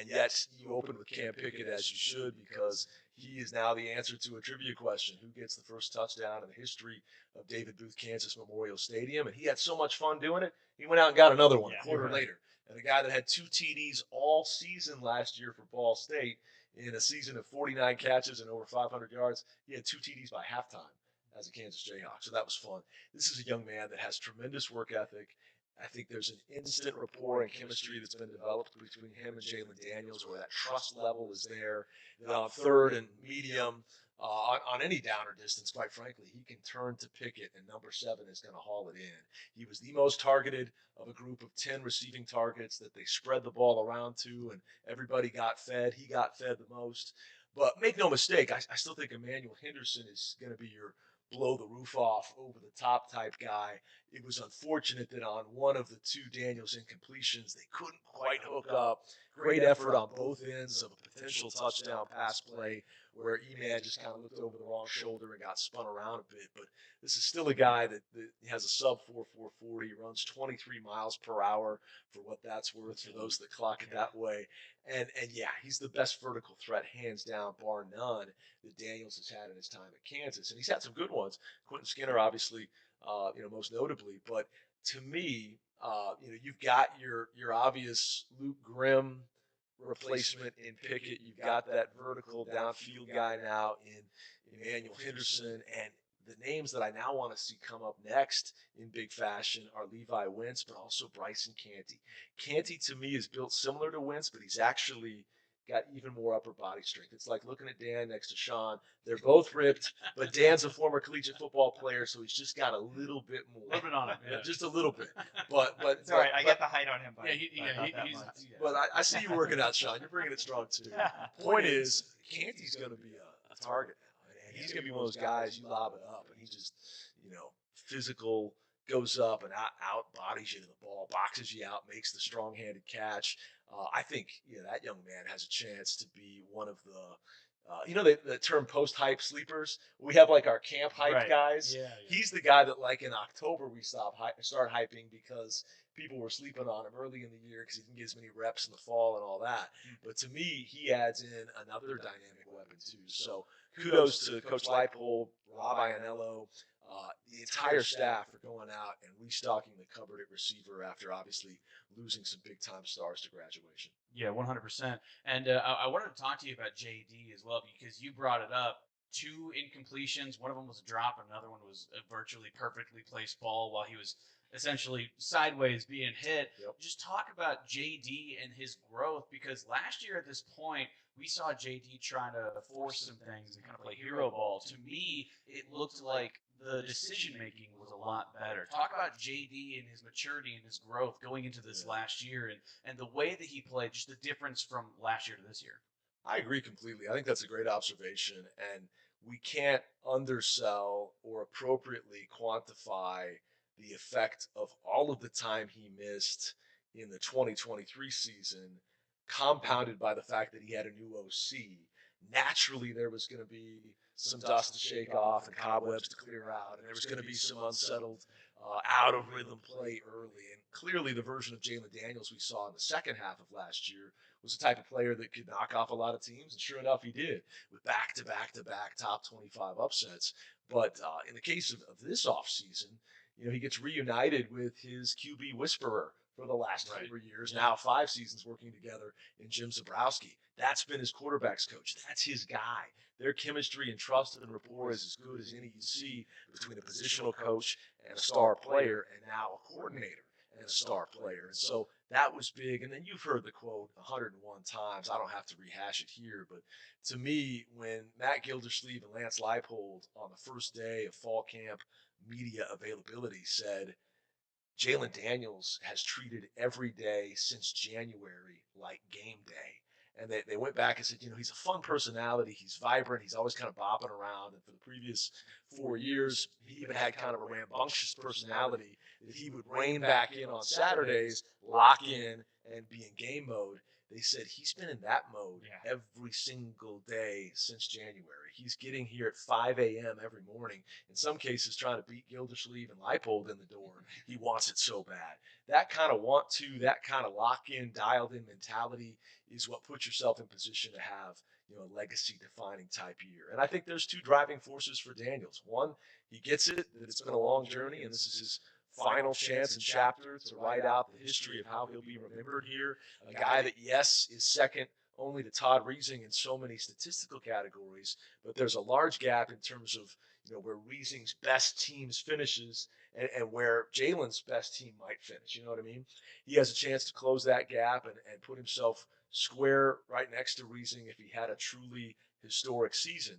yet you opened with Cam Pickett, as you should, because he is now the answer to a trivia question. Who gets the first touchdown in the history of David Booth Kansas Memorial Stadium? And he had so much fun doing it, he went out and got another one a quarter later. And a guy that had 2 TDs all season last year for Ball State, in a season of 49 catches and over 500 yards, he had 2 TDs by halftime as a Kansas Jayhawk. So that was fun. This is a young man that has tremendous work ethic. I think there's an instant rapport and chemistry that's been developed between him and Jalen Daniels, where that trust level is there. That on third and medium, on any down or distance, quite frankly, he can turn to Pickett, and number 7 is going to haul it in. He was the most targeted of a group of 10 receiving targets that they spread the ball around to, and everybody got fed. He got fed the most. But make no mistake, I still think Emmanuel Henderson is going to be your blow the roof off, over the top type guy. It was unfortunate that on one of the two Daniels incompletions, they couldn't quite hook up. Great effort on both ends of a potential touchdown pass play where E-Man just kind of looked over the wrong shoulder and got spun around a bit. But this is still a guy that has a sub 4.40, runs 23 miles per hour for what that's worth for those that clock it that way. And yeah, he's the best vertical threat, hands down, bar none, that Daniels has had in his time at Kansas. And he's had some good ones. Quentin Skinner, obviously, most notably. But to me, you've got your obvious Luke Grimm replacement in Pickett. You've got that vertical downfield guy now in Emmanuel Henderson. And the names that I now want to see come up next in big fashion are Levi Wentz, but also Bryson Canty. Canty, to me, is built similar to Wentz, but he's actually got even more upper body strength. It's like looking at Dan next to Sean. They're both ripped, but Dan's a former collegiate football player, so he's just got a little bit more. A little bit on him, yeah. Just a little bit. But It's all right. I got the height on him. Yeah, he's. But I see you working out, Sean. You're bringing it strong too. Point is, Canty's going to be a target now, and he's going to be one of those guys you lob it up, and he just, physical, goes up and out bodies you to the ball, boxes you out, makes the strong-handed catch. I think that young man has a chance to be one of the, the term post-hype sleepers. We have like our camp hype guys. Yeah. He's the guy that like in October we start hyping because people were sleeping on him early in the year because he didn't get as many reps in the fall and all that. But to me, he adds in another dynamic weapon too. So kudos to Coach Leipold, Rob Ianello, the entire staff for going out and restocking the cupboard at receiver after obviously losing some big-time stars to graduation. Yeah, 100%. And I wanted to talk to you about JD as well because you brought it up. 2 incompletions. One of them was a drop. Another one was a virtually perfectly placed ball while he was essentially sideways being hit. Yep. Just talk about JD and his growth because last year at this point, we saw JD trying to force some things and kind of play hero ball. To me, it looked like the decision-making was a lot better. Talk about JD and his maturity and his growth going into this last year and the way that he played, just the difference from last year to this year. I agree completely. I think that's a great observation, and we can't undersell or appropriately quantify the effect of all of the time he missed in the 2023 season, compounded by the fact that he had a new OC. Naturally, there was going to be some dust to shake off and cobwebs to clear out, and there was going to be some unsettled, out-of-rhythm play early. And clearly, the version of Jalen Daniels we saw in the second half of last year was the type of player that could knock off a lot of teams, and sure enough, he did, with back-to-back-to-back top 25 upsets. But in the case of this offseason, he gets reunited with his QB whisperer for the last 4 years, now 5 seasons working together in Jim Zabrowski. That's been his quarterback's coach. That's his guy. Their chemistry and trust and rapport is as good as any you see between a positional coach and a star player, and now a coordinator and a star player. And so that was big. And then you've heard the quote 101 times. I don't have to rehash it here, but to me, when Matt Gildersleeve and Lance Leipold on the first day of fall camp media availability said, Jalen Daniels has treated every day since January like game day. And they went back and said, he's a fun personality. He's vibrant. He's always kind of bopping around. And for the previous 4 years, he even had kind of a rambunctious personality that he would rein back in on Saturdays, lock in, and be in game mode. They said he's been in that mode every single day since January. He's getting here at 5 a.m. every morning, in some cases trying to beat Gildersleeve and Leipold in the door. He wants it so bad. That kind of that kind of lock-in, dialed-in mentality is what puts yourself in position to have a legacy-defining type year. And I think there's 2 driving forces for Daniels. One, he gets it, that it's been a long journey, and this is his final chance and chapter to write out the history of how he'll be remembered here. A guy that, yes, is second only to Todd Reesing in so many statistical categories, but there's a large gap in terms of where Reesing's best teams finishes and where Jalen's best team might finish. You know what I mean? He has a chance to close that gap and put himself square right next to Reesing if he had a truly historic season.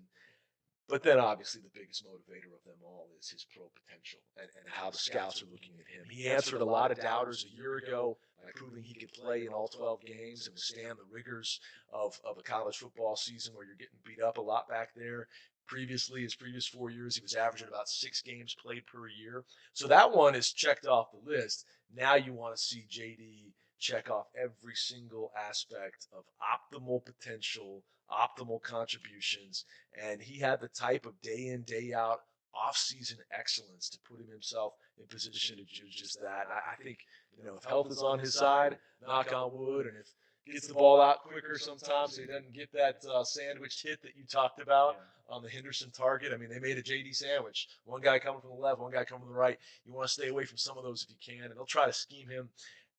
But then obviously the biggest motivator of them all is his pro potential and how the scouts are looking at him. He answered a lot of doubters a year ago by proving he could play in all 12 games and withstand the rigors of a college football season where you're getting beat up a lot back there. Previously, his previous 4 years, he was averaging about 6 games played per year. So that one is checked off the list. Now you want to see JD check off every single aspect of optimal potential, optimal contributions, and he had the type of day in, day out, off-season excellence to put himself in position to do just that. I think, if health is on his side, knock on wood, and if he gets the ball out quicker sometimes, so he doesn't get that sandwich hit that you talked about on the Henderson target. I mean, they made a JD sandwich. One guy coming from the left, one guy coming from the right. You want to stay away from some of those if you can, and they'll try to scheme him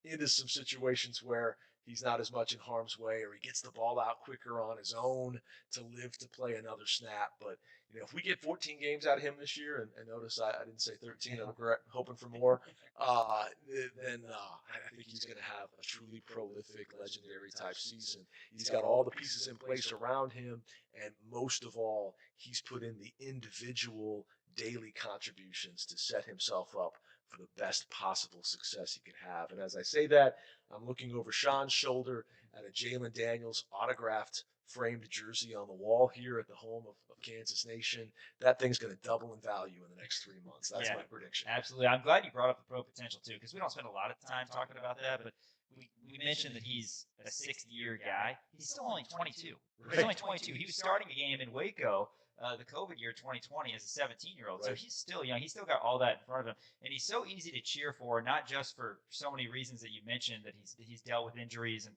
into some situations where he's not as much in harm's way, or he gets the ball out quicker on his own to live to play another snap. But if we get 14 games out of him this year, and notice I didn't say 13, I'm hoping for more, then I think he's going to have a truly prolific, legendary type season. He's got all the pieces in place around him, and most of all, he's put in the individual daily contributions to set himself up for the best possible success he could have. And as I say that, I'm looking over Sean's shoulder at a Jalen Daniels autographed framed jersey on the wall here at the home of Kansas Nation. That thing's going to double in value in the next 3 months. That's my prediction. Absolutely. I'm glad you brought up the pro potential, too, because we don't spend a lot of time talking about that, but we mentioned that he's a sixth-year guy. He's still only 22. He's only 22. He was starting a game in Waco the COVID year 2020 as a 17-year-old. So he's still young. He's still got all that in front of him. And he's so easy to cheer for, not just for so many reasons that you mentioned, that he's dealt with injuries and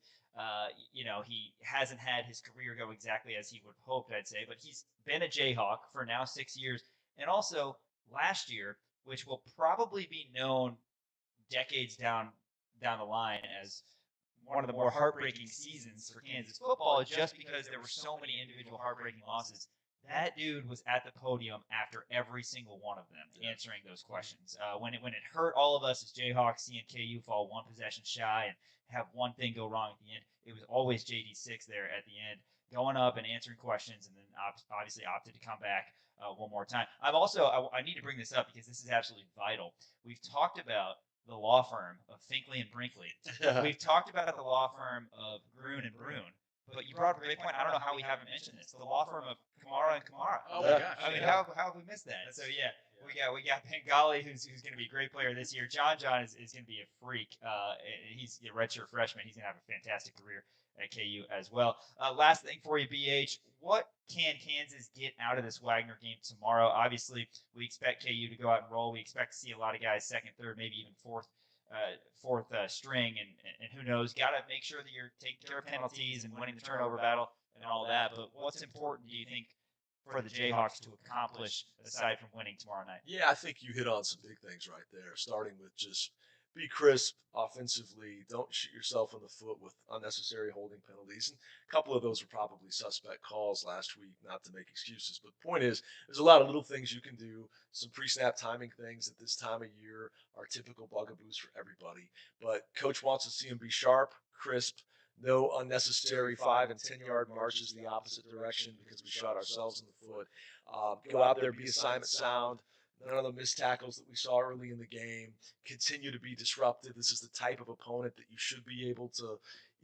he hasn't had his career go exactly as he would hoped, I'd say, but he's been a Jayhawk for now 6 years. And also last year, which will probably be known decades down the line as one of the more heartbreaking seasons for Kansas football, just because there were so many individual heartbreaking losses. That dude was at the podium after every single one of them, answering those questions. When it hurt all of us as Jayhawks, seeing KU fall one possession shy and have one thing go wrong at the end, it was always JD6 there at the end, going up and answering questions, and then obviously opted to come back one more time. I need to bring this up because this is absolutely vital. We've talked about the law firm of Finkley and Brinkley. We've talked about the law firm of Grun and Brun. But you brought up a great point. I don't know how we haven't mentioned this. The law firm of Kamara and Kamara. Oh my gosh! I mean, how have we missed that? So we got Bengali, who's going to be a great player this year. John is going to be a freak. He's a redshirt freshman. He's going to have a fantastic career at KU as well. Last thing for you, BH. What can Kansas get out of this Wagner game tomorrow? Obviously, we expect KU to go out and roll. We expect to see a lot of guys second, third, maybe even fourth string, and who knows, got to make sure that you're taking care of penalties and winning the turnover battle and all that. But what's important, do you think, for the Jayhawks to accomplish aside from winning tomorrow night? Yeah, I think you hit on some big things right there, starting with just be crisp offensively. Don't shoot yourself in the foot with unnecessary holding penalties. And a couple of those were probably suspect calls last week, not to make excuses. But the point is, there's a lot of little things you can do, some pre-snap timing things at this time of year are typical bugaboos for everybody. But coach wants to see them be sharp, crisp, no unnecessary 5 and 10-yard marches the opposite direction because we shot ourselves in the foot. Go out there, be assignment sound. None of the missed tackles that we saw early in the game. Continue to be disruptive. This is the type of opponent that you should be able to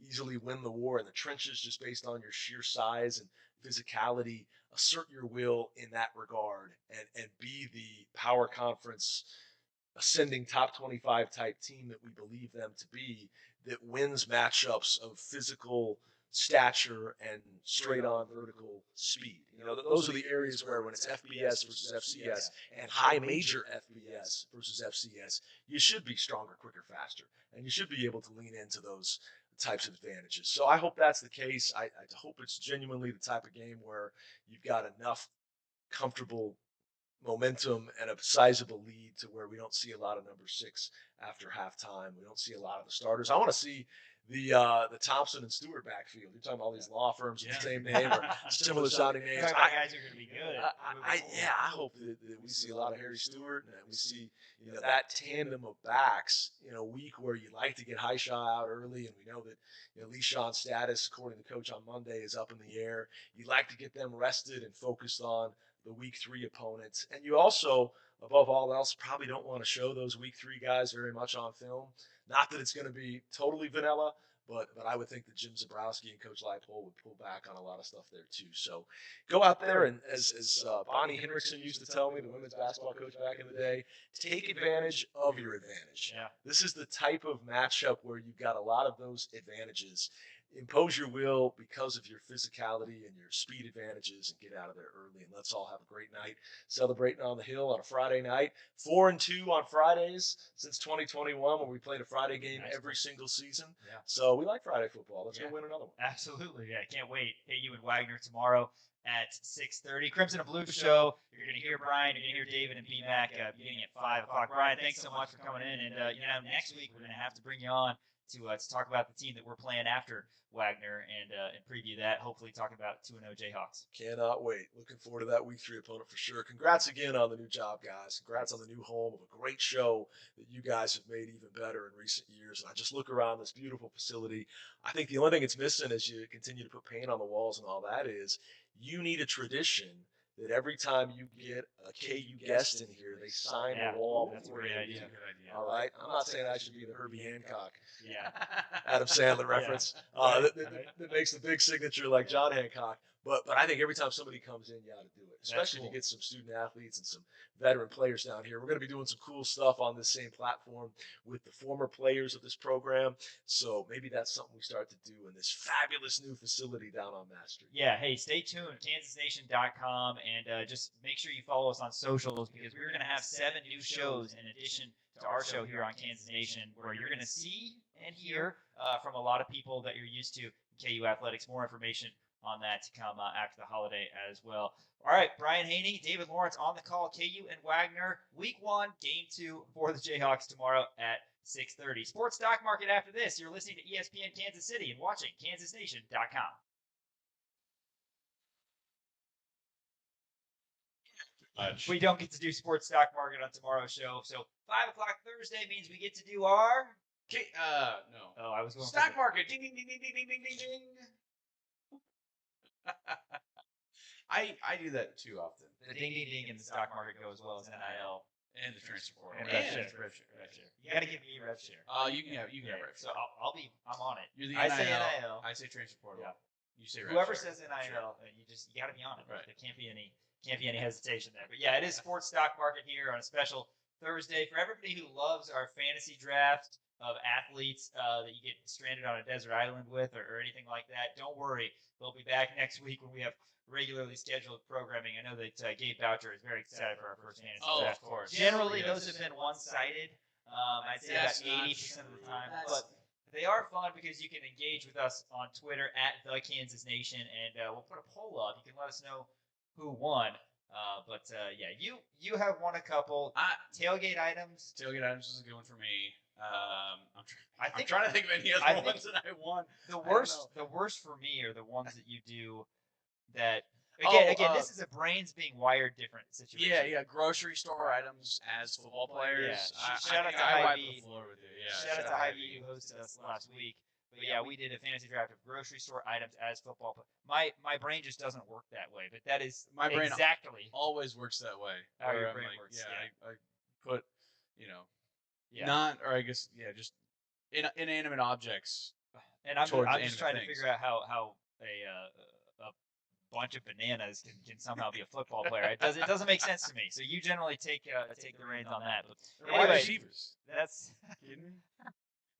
easily win the war in the trenches just based on your sheer size and physicality. Assert your will in that regard and be the power conference ascending top 25 type team that we believe them to be, that wins matchups of physical stature and straight on vertical speed. Those are the areas where when it's FBS versus FCS and high major FBS versus FCS, you should be stronger, quicker, faster, and you should be able to lean into those types of advantages. So I hope that's the case. I hope it's genuinely the type of game where you've got enough comfortable momentum and a sizable lead to where we don't see a lot of number 6 after halftime. We don't see a lot of the starters. I want to see the Thompson and Stewart backfield. You're talking about all these law firms with the same name or similar sounding names. Guys are going to be good. I hope that we see a lot of Harry Stewart and we see that tandem of backs in a week where you like to get Hishaw out early, and we know that Le'Shawn's status, according to coach on Monday, is up in the air. You like to get them rested and focused on the Week 3 opponents. And you also, above all else, probably don't want to show those Week 3 guys very much on film. Not that it's going to be totally vanilla, but I would think that Jim Zabrowski and Coach Leipold would pull back on a lot of stuff there too. So go out there and, as Bonnie Henriksen used to tell me, the women's basketball coach back in the day, take advantage of your advantage. Yeah. This is the type of matchup where you've got a lot of those advantages. Impose your will because of your physicality and your speed advantages and get out of there early. And let's all have a great night celebrating on the Hill on a Friday night. 4-2 on Fridays since 2021 when we played a Friday game every single season. Yeah. So we like Friday football. Let's go win another one. Absolutely. Yeah, can't wait. KU and Wagner tomorrow at 6:30. Crimson and Blue show. You're going to hear Brian. You're going to hear David and B-Mac beginning at 5 o'clock. Brian, thanks so much for coming in. And, next week we're going to have to bring you on to talk about the team that we're playing after Wagner and preview that, hopefully talking about 2-0 Jayhawks. Cannot wait. Looking forward to that Week 3 opponent for sure. Congrats again on the new job, guys. Congrats on the new home of a great show that you guys have made even better in recent years. And I just look around this beautiful facility. I think the only thing it's missing as you continue to put paint on the walls and all that is you need a tradition that every time you get a KU guest in here, they sign the wall. That's a great idea. All right? I'm not saying I should be the Herbie Hancock Yeah. Adam Sandler reference that makes the big signature like John Hancock. But I think every time somebody comes in, you got to do it, especially if you get some student athletes and some veteran players down here. We're going to be doing some cool stuff on this same platform with the former players of this program. So maybe that's something we start to do in this fabulous new facility down on Mass Street. Yeah, hey, stay tuned, kansasnation.com, and just make sure you follow us on socials because we're going to have 7 new shows in addition to our show here on Kansas Nation where you're going to see and hear from a lot of people that you're used to in KU Athletics. More information on that to come after the holiday as well. All right, Brian Hanni, David Lawrence on the call. KU and Wagner, Week 1, Game 2 for the Jayhawks tomorrow at 6:30. Sports Stock Market after this. You're listening to ESPN Kansas City and watching kansasnation.com. We don't get to do Sports Stock Market on tomorrow's show, so 5 o'clock Thursday means we get to do our... No. Oh, I was going Stock market. Ding, ding, ding, ding, ding, ding, ding, ding, ding. I do that too often. The ding, ding, ding in the stock market go as well as NIL. And the transfer portal. And rev share. You got to give me rev share. You can have rev So share. I'm on it. You're the I NIL. say NIL. I say transfer portal. Yeah. You say rev Whoever share. says NIL, Sure. you got to be on it. Right. There can't be any hesitation there. But yeah, it is Sports Stock Market here on a special Thursday for everybody who loves our fantasy draft of athletes that you get stranded on a desert island with or anything like that. Don't worry. We'll be back next week when we have regularly scheduled programming. I know that Gabe Boucher is very excited for our first fantasy draft. Of course. Generally, those have been one-sided. I'd say about 80% of the time. But they are fun because you can engage with us on Twitter at The Kansas Nation, and we'll put a poll up. You can let us know who won. You have won a couple. Tailgate items. Tailgate items was a good one for me. I'm I'm trying to think of any other ones that I won. The worst for me are the ones that you do that. This is a brains being wired different situation. Yeah, grocery store items as football players. Yeah. Shout out to I wiped Hy-Vee. the floor with it. Yeah, Shout out to Hy-Vee who hosted us last week. But yeah, we did a fantasy draft of grocery store items as football. My brain just doesn't work that way. But that is my brain exactly always works that way. how your I'm brain like, works. I put just inanimate objects. And I'm towards just trying to things. figure out how a bunch of bananas can somehow be a football player. It doesn't make sense to me. So you generally take the reins on that. But Wide anyway, receivers. that's Kidding me?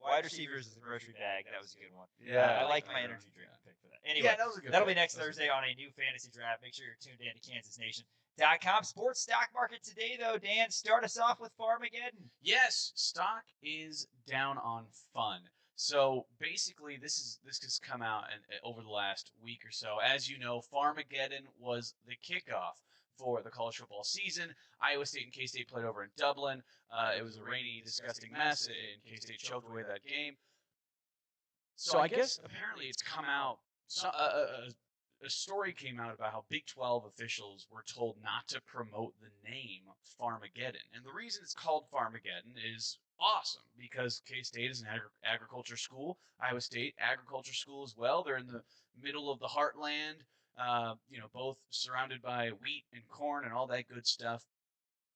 wide receivers is the grocery bag. That was a good one. Yeah, I like my energy drink pick for that. Anyway, that was a good that'll be pick. next Thursday on a new fantasy draft. Make sure you're tuned in to KansasNation.com. Sports Stock Market today, though. Dan, start us off with Farmageddon. Yes, stock is down on fun. So basically, this has come out over the last week or so. As you know, Farmageddon was the kickoff for the college football season. Iowa State and K-State played over in Dublin. It was a rainy, disgusting mess, and K-State choked away that game. So I guess apparently it's come out. A story came out about how Big 12 officials were told not to promote the name Farmageddon. And the reason it's called Farmageddon is awesome because K-State is an agriculture school. Iowa State, agriculture school as well. They're in the middle of the heartland both surrounded by wheat and corn and all that good stuff.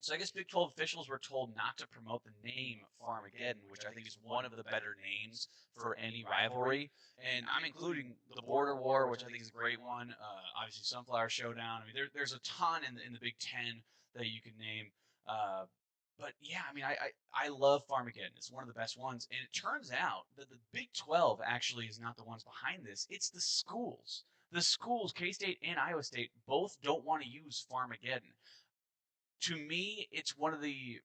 So I guess Big 12 officials were told not to promote the name Farmageddon, which I think is one of the better names for any rivalry. And I'm including the Border War, which I think is a great one. Obviously, Sunflower Showdown. I mean, there's a ton in the Big 10 that you can name. But yeah, I mean, I love Farmageddon. It's one of the best ones. And it turns out that the Big 12 actually is not the ones behind this. It's the schools. The schools, K-State and Iowa State, both don't want to use Farmageddon. To me, it's one of the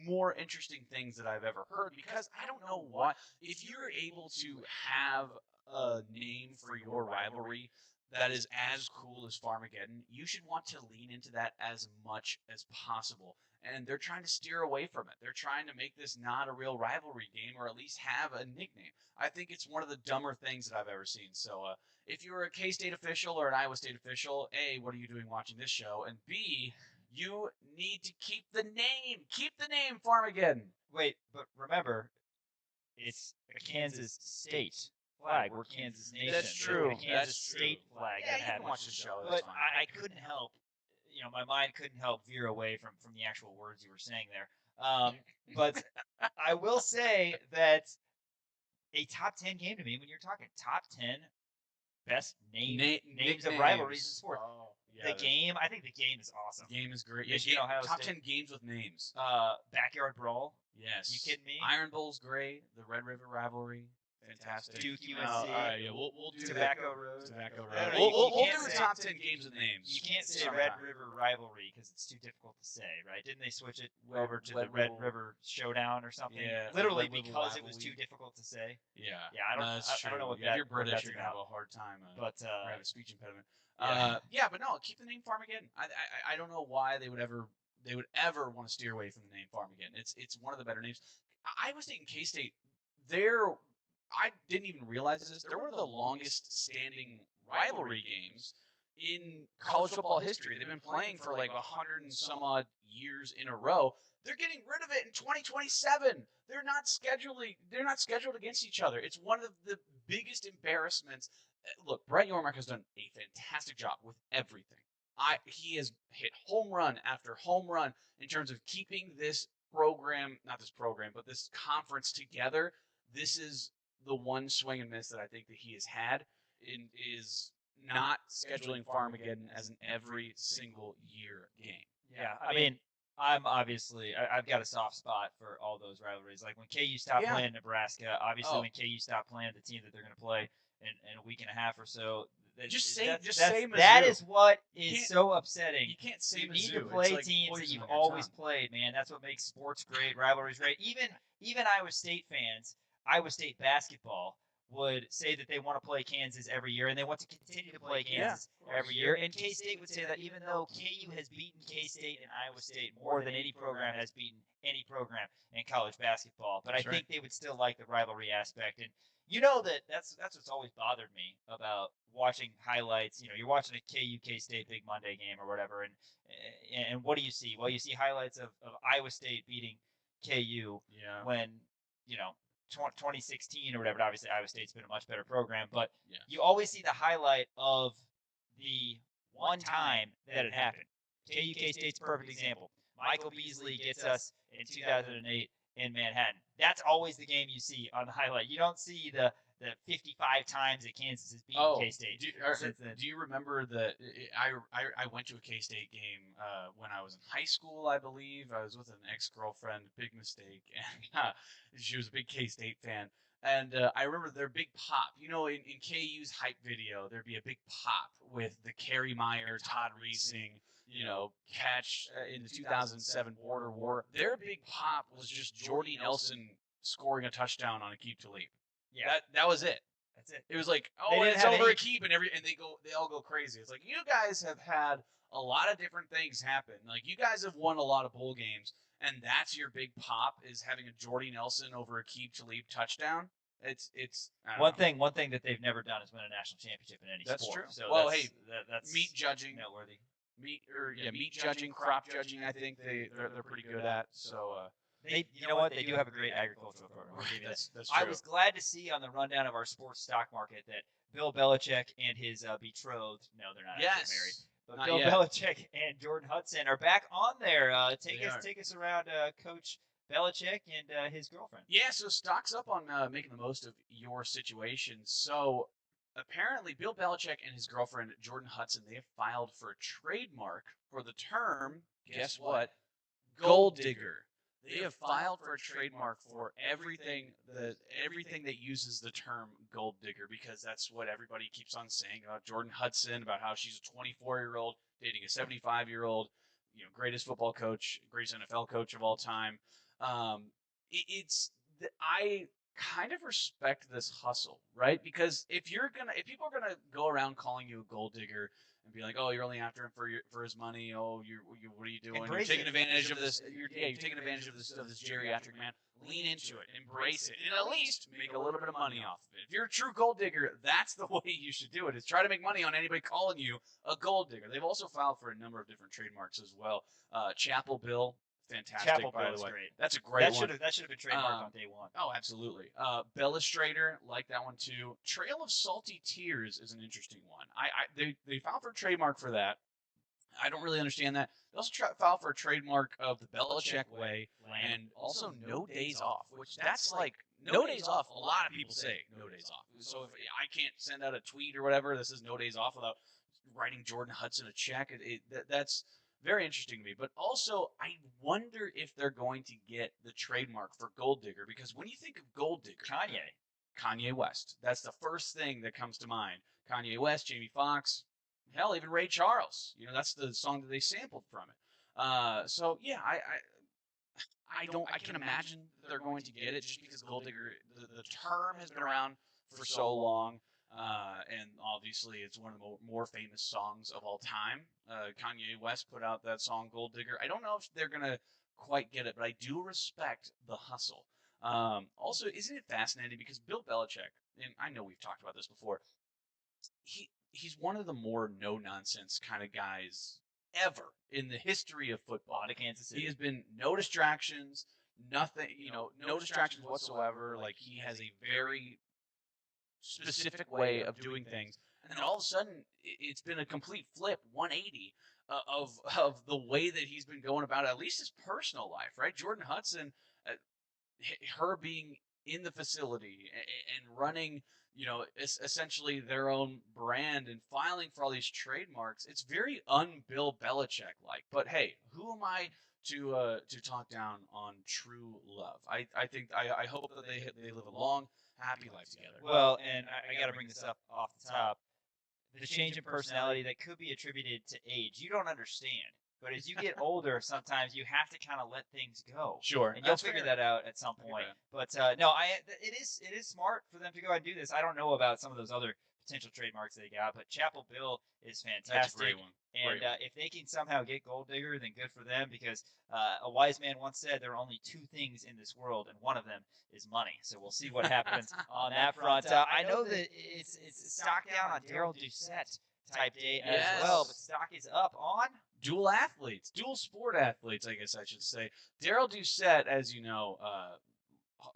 more interesting things that I've ever heard, because I don't know why. If you're able to have a name for your rivalry that is as cool as Farmageddon, you should want to lean into that as much as possible. And they're trying to steer away from it. They're trying to make this not a real rivalry game, or at least have a nickname. I think it's one of the dumber things that I've ever seen. So if you're a K-State official or an Iowa State official, A, what are you doing watching this show? And B, you need to keep the name. Keep the name Farmageddon. Wait, but remember, it's a Kansas State flag. We're Kansas Nation. That's true. A Kansas That's State true. flag. Yeah, that you had can one. watch the show. But That's fine. I couldn't help, my mind couldn't help veer away from the actual words you were saying there. But I will say that a top 10 came to me when you're talking top 10 best names of rivalries in sports. Oh, yeah, I think the game is awesome. The game is great. Michigan, Ohio top State. 10 games with names. Backyard Brawl. Yes. You kidding me? Iron Bowl's great. The Red River rivalry. Fantastic. Duke UNC. All right, yeah, we'll do Tobacco Road. Tobacco No, Road. no, you We'll can't do the say- top 10 games with names. You can't say sometime. Red River rivalry because it's too difficult to say, right? Didn't they switch it over to the Red River Showdown or something? Yeah, Literally Red River because it was rivalry. too difficult to say. Yeah. Yeah, I don't know what If you're that- what British, that's you're gonna have about. a hard time. But or have a speech impediment. yeah. Yeah, but no, keep the name Farmageddon. I don't know why they would ever want to steer away from the name Farmageddon. It's one of the better names. Iowa State and K-State, I didn't even realize this. They're one of the longest standing rivalry games in college football history. They've been playing for like 100 and some odd years in a row. They're getting rid of it in 2027. They're not scheduled against each other. It's one of the biggest embarrassments. Look, Brett Yormark has done a fantastic job with everything. He has hit home run after home run in terms of keeping this program, not this program, but this conference together. This is the one swing and miss that I think that he has had is not scheduling Farmageddon as an every single year game. Yeah, I mean, I've got a soft spot for all those rivalries. Like when KU stopped playing Nebraska, obviously Oh. when KU stopped playing the team that they're going to play in a week and a half or so. Just say That Mizzou. is what You is can't- so upsetting. You can't say You need Mizzou. to It's play like teams that poison you've on your always tongue. played, man. That's what makes sports great, rivalries great. Even Iowa State fans, Iowa State basketball would say that they want to play Kansas every year, and they want to continue to play Kansas every year. And K-State would say that even though KU has beaten K-State and Iowa State more than any program has beaten any program in college basketball, but That's I right. think they would still like the rivalry aspect. And that's what's always bothered me about watching highlights. You're watching a KU K-State Big Monday game or whatever, and what do you see? Well, you see highlights of Iowa State beating KU Yeah. when 2016 or whatever. Obviously, Iowa State's been a much better program, but Yeah. you always see the highlight of the one time that it happened. KU K-State's a perfect example. Michael Beasley gets us in 2008 in Manhattan. That's always the game you see on the highlight. You don't see the 55 times that Kansas has beaten K-State since then. Do you remember that I went to a K-State game when I was in high school, I believe. I was with an ex-girlfriend, big mistake, and she was a big K-State fan. And I remember their big pop. In KU's hype video, there'd be a big pop with the Kerry Meyer, Todd Reesing, catch in the 2007 Border War. Their big pop was just Jordy Nelson scoring a touchdown on a keep to leap. Yeah, That was it. that's it. It was like, They didn't it's have over any- a keep, and they all go crazy. It's like, you guys have had a lot of different things happen. Like, you guys have won a lot of bowl games, and that's your big pop is having a Jordy Nelson over a keep to leap touchdown. It's I don't know. One thing that they've never done is win a national championship in any That's sport. true. So Well, that's, hey, that's meat judging, noteworthy. meat judging, crop judging. I think they're pretty good at. So You know what? They do have a great agricultural program. I'll give you that. That's true. I was glad to see on the rundown of our sports stock market that Bill Belichick and his betrothed, no, they're not actually married, but Not Bill yet. Belichick and Jordan Hudson are back on there. They are. Take us around Coach Belichick and his girlfriend. Yeah, so stock's up on making the most of your situation. So apparently, Bill Belichick and his girlfriend Jordan Hudson, they have filed for a trademark for the term. Guess what? Gold digger. They have filed for a trademark for everything that uses the term gold digger, because that's what everybody keeps on saying about Jordan Hudson, about how she's a 24-year-old dating a 75-year-old, greatest football coach, greatest NFL coach of all time. I kind of respect this hustle, right? Because if people are gonna go around calling you a gold digger and be like, oh, you're only after him for his money. Oh, what are you doing? Embrace You're taking it. advantage of this. You're taking advantage of this geriatric man. Lean into it, embrace it, and at least make a little bit of money off of it. If you're a true gold digger, that's the way you should do it. Is try to make money on anybody calling you a gold digger. They've also filed for a number of different trademarks as well. Chapel Bill. Fantastic, Chapel by Bill the is way. great. That's a great one. That should have been trademarked on day one. Oh, absolutely. Bellustrator, like that one too. Trail of Salty Tears is an interesting one. They filed for a trademark for that. I don't really understand that. They also filed for a trademark of the Belichick way, and also No Days Off, which that's like No Days Off. A lot of people say No Days Off. So if I can't send out a tweet or whatever, this is No Days Off without writing Jordan Hudson a check. That's very interesting to me. But also, I wonder if they're going to get the trademark for Gold Digger, because when you think of Gold Digger, Kanye West. That's the first thing that comes to mind. Kanye West, Jamie Foxx, hell, even Ray Charles. That's the song that they sampled from it. So yeah, I can imagine they're going to get it just because Gold Digger, the term has been around for so long. And obviously, it's one of the more famous songs of all time. Kanye West put out that song Gold Digger. I don't know if they're going to quite get it, but I do respect the hustle. Also, isn't it fascinating, because Bill Belichick, and I know we've talked about this before, he's one of the more no-nonsense kind of guys ever in the history of football. To Kansas City. He has been no distractions, nothing, no distractions whatsoever. Like, he has a very specific way of doing things, and then all of a sudden it's been a complete flip 180 of the way that he's been going about at least his personal life, right? Jordan Hudson, her being in the facility and running, essentially their own brand and filing for all these trademarks, it's very un-Bill Belichick like. But hey, who am I to talk down on true love? I hope that they live a long, happy life together. Well, and I got to bring this up off the top. The change in personality that could be attributed to age. You don't understand. But as you get older, sometimes you have to kind of let things go. Sure. And you'll figure that out at some point. But no, it is smart for them to go ahead and do this. I don't know about some of those other potential trademarks they got, but Chapel Bill is fantastic. That's a great one. And if they can somehow get Gold Digger, then good for them, because a wise man once said there are only two things in this world, and one of them is money. So we'll see what happens on that front. I know that it's stock down on Daryl Doucette type day as well, but stock is up on dual sport athletes, I guess I should say. Daryl Doucette, as you know,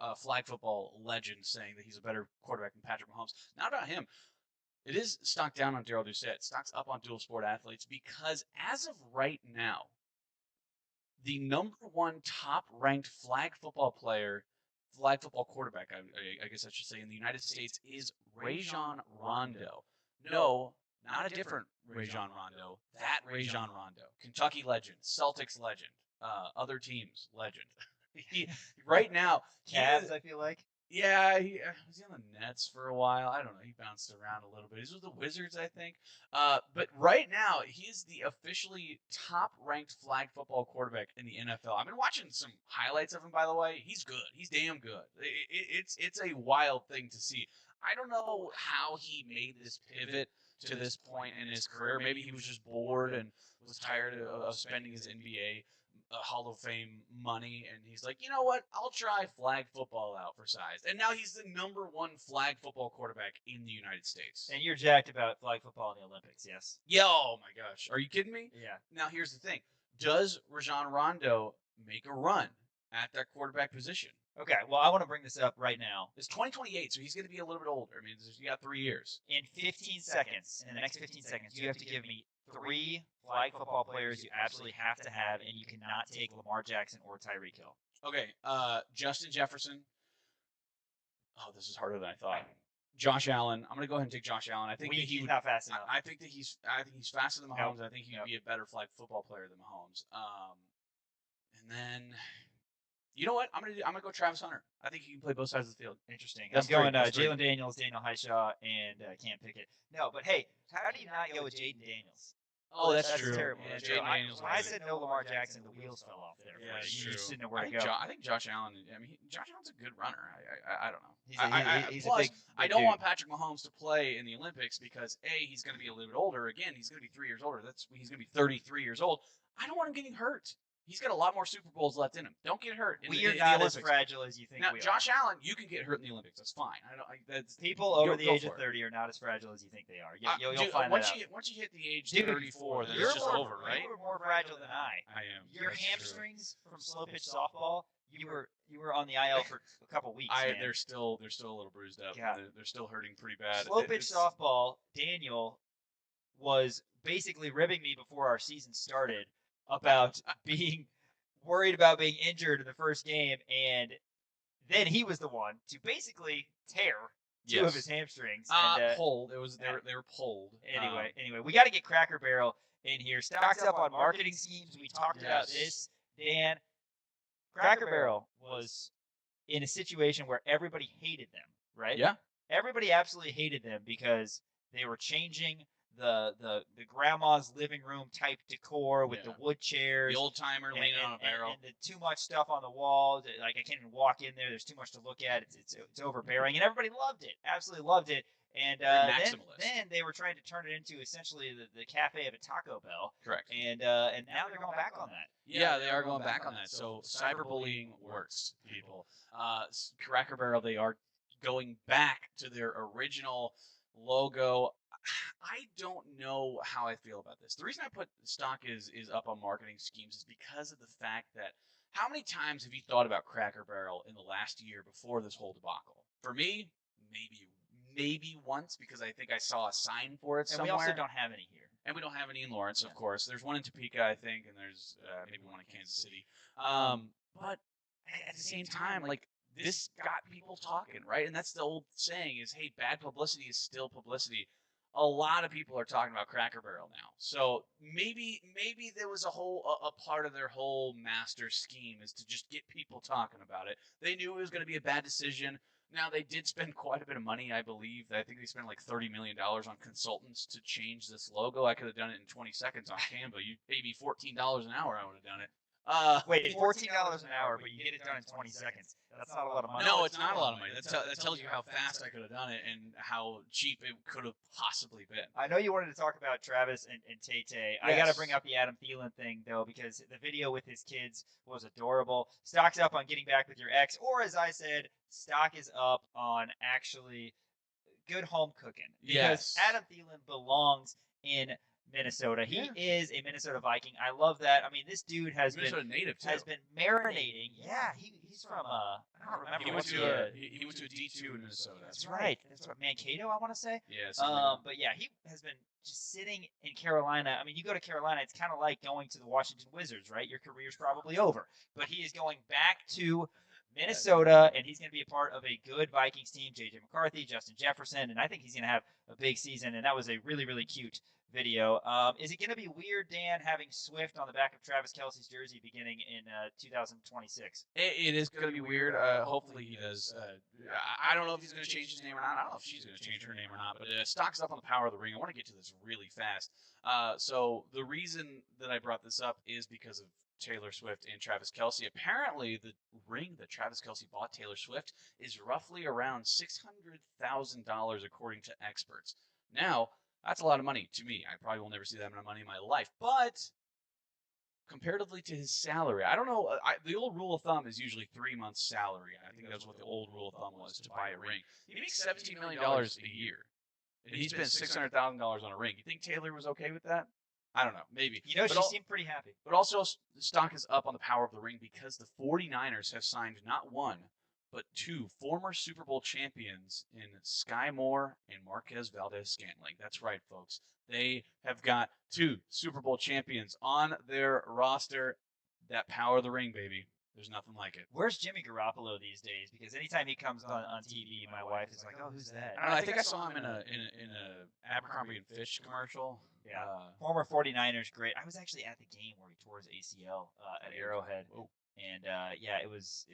a flag football legend, saying that he's a better quarterback than Patrick Mahomes. Not about him. It is stock down on Daryl Doucette. Stock's up on dual sport athletes, because as of right now, the number one top-ranked flag football quarterback, I guess I should say, in the United States is Rajon Rondo. No, not a different Rajon Rondo. That Rajon Rondo. Kentucky legend, Celtics legend, other teams legend. Right now, Cavs, I feel like. Yeah, was he on the Nets for a while? I don't know. He bounced around a little bit. He was with the Wizards, I think. But right now, he is the officially top-ranked flag football quarterback in the NFL. I've been watching some highlights of him, by the way. He's good. He's damn good. It's a wild thing to see. I don't know how he made this pivot to this point in his career. Maybe he was just bored and was tired of spending his NBA Hall of Fame money, and he's like, you know what? I'll try flag football out for size. And now he's the number one flag football quarterback in the United States. And you're jacked about flag football in the Olympics, yes? Yeah, oh my gosh. Are you kidding me? Yeah. Now here's the thing. Does Rajon Rondo make a run? at that quarterback position. Okay, well, I want to bring this up right now. It's 2028, so he's going to be a little bit older. I mean, you got 3 years. In 15 seconds, in the next 15 seconds, you have to give me 3 flag football players you absolutely have to have, and you cannot take Lamar Jackson or Tyreek Hill. Okay, Justin Jefferson. Oh, this is harder than I thought. Josh Allen. I'm going to go ahead and take Josh Allen. I think He's not fast enough. I think he's faster than Mahomes. I think he would be a better flag football player than Mahomes. And then, you know what? I'm gonna go Travis Hunter. I think he can play both sides of the field. Interesting. That's I'm going That's Jalen Daniels, Daniel Highshaw, and Cam Pickett. No, but hey, how do you not go with Jaden Daniels? Oh, that's true. Terrible. Yeah, That's Jaden terrible. Daniels. When I said no Lamar Jackson, the wheels fell off there. Yeah, You true. just didn't know where I to think go. I think Josh Allen. I mean, Josh Allen's a good runner. I don't know. He's plus, a big I don't dude. want Patrick Mahomes to play in the Olympics because he's going to be a little bit older. Again, he's going to be 3 years older. He's going to be 33 years old. I don't want him getting hurt. He's got a lot more Super Bowls left in him. Don't get hurt. We are in not the as Olympics. fragile as you think Now, we Josh are. Allen, you can get hurt in the Olympics. That's fine. People over the go age of for it. 30 are not as fragile as you think they are. You'll Dude, find once that out. once you hit the age Dude, 34, then you're it's just more, over, right? You were more fragile than I. I am. Your That's true. hamstrings from slow pitch softball, you were on the IL for a couple weeks. Man. They're still a little bruised up. Yeah. They're still hurting pretty bad. Slow pitch softball, Daniel was basically ribbing me before our season started about being worried about being injured in the first game, and then he was the one to basically tear two of his hamstrings. And, pulled. They were pulled. Anyway, we got to get Cracker Barrel in here. Stocks up on marketing schemes. We talked about this, Dan. Cracker Barrel was in a situation where everybody hated them, right? Yeah. Everybody absolutely hated them because they were changing the grandma's living room type decor with the wood chairs, The old timer leaning on a barrel. and the too much stuff on the walls. Like I can't even walk in there. There's too much to look at. It's overbearing, and everybody loved it. Absolutely loved it. And then they were trying to turn it into essentially the cafe of a Taco Bell. Correct. And now they're going back on that. Yeah, they are going back on that. So cyberbullying works, people. Cracker Barrel, they are going back to their original logo. I don't know how I feel about this. The reason I put stock is up on marketing schemes is because of the fact that how many times have you thought about Cracker Barrel in the last year before this whole debacle? For me, maybe once because I think I saw a sign for it somewhere. And we also don't have any here. And we don't have any in Lawrence, of course. There's one in Topeka, I think, and there's maybe one in Kansas City. But at the same time, like, this got people talking, right? And that's the old saying is, hey, bad publicity is still publicity. A lot of people are talking about Cracker Barrel now. So maybe there was a part of their whole master scheme is to just get people talking about it. They knew it was going to be a bad decision. Now, they did spend quite a bit of money, I believe. I think they spent like $30 million on consultants to change this logo. I could have done it in 20 seconds on Canva. You paid me $14 an hour, I would have done it. Wait, $14 an hour, but you get it done in 20 seconds. That's not a lot of money. No, it's not a lot of money. That tells you how fast I could have done it and how cheap it could have possibly been. I know you wanted to talk about Travis and Tay-Tay. I got to bring up the Adam Thielen thing, though, because the video with his kids was adorable. Stock's up on getting back with your ex, or as I said, stock is up on actually good home cooking. Because Adam Thielen belongs in Minnesota. He is a Minnesota Viking. I love that. I mean, this dude has Minnesota native too. has been marinating. Yeah, he's from I don't remember. He went to a D2 in Minnesota. That's right. That's what Mankato, I want to say. Yeah. But yeah, he has been just sitting in Carolina. I mean, you go to Carolina, it's kind of like going to the Washington Wizards, right? Your career's probably over. But he is going back to Minnesota, and he's going to be a part of a good Vikings team. J.J. McCarthy, Justin Jefferson, and I think he's going to have a big season. And that was a really, really cute video. Is it going to be weird, Dan, having Swift on the back of Travis Kelce's jersey beginning in 2026? It is going to be weird. Hopefully he does. I don't know if he's going to change his name or not. I don't know if she's going to change her name or not. But stock's up on the power of the ring. I want to get to this really fast. So the reason that I brought this up is because of Taylor Swift and Travis Kelce. Apparently, the ring that Travis Kelce bought Taylor Swift is roughly around $600,000 according to experts. Now, that's a lot of money to me. I probably will never see that amount of money in my life. But comparatively to his salary, I don't know. The old rule of thumb is usually 3 months' salary. I think that's what the old rule of thumb was to buy a ring. He makes $17 million a year, and he spent $600,000 on a ring. You think Taylor was okay with that? I don't know, maybe. You know, But she seemed pretty happy. But also, the stock is up on the power of the ring because the 49ers have signed not one, but two former Super Bowl champions in Sky Moore and Marquez Valdez-Scantling. That's right, folks. They have got two Super Bowl champions on their roster. That power of the ring, baby. There's nothing like it. Where's Jimmy Garoppolo these days? Because anytime he comes on TV, my wife is like, "Oh, who's that?" I don't know. I think I saw him in a Abercrombie and Fitch commercial. Yeah. Former 49ers great. I was actually at the game where he tore his ACL at Arrowhead. Whoa. And yeah, it was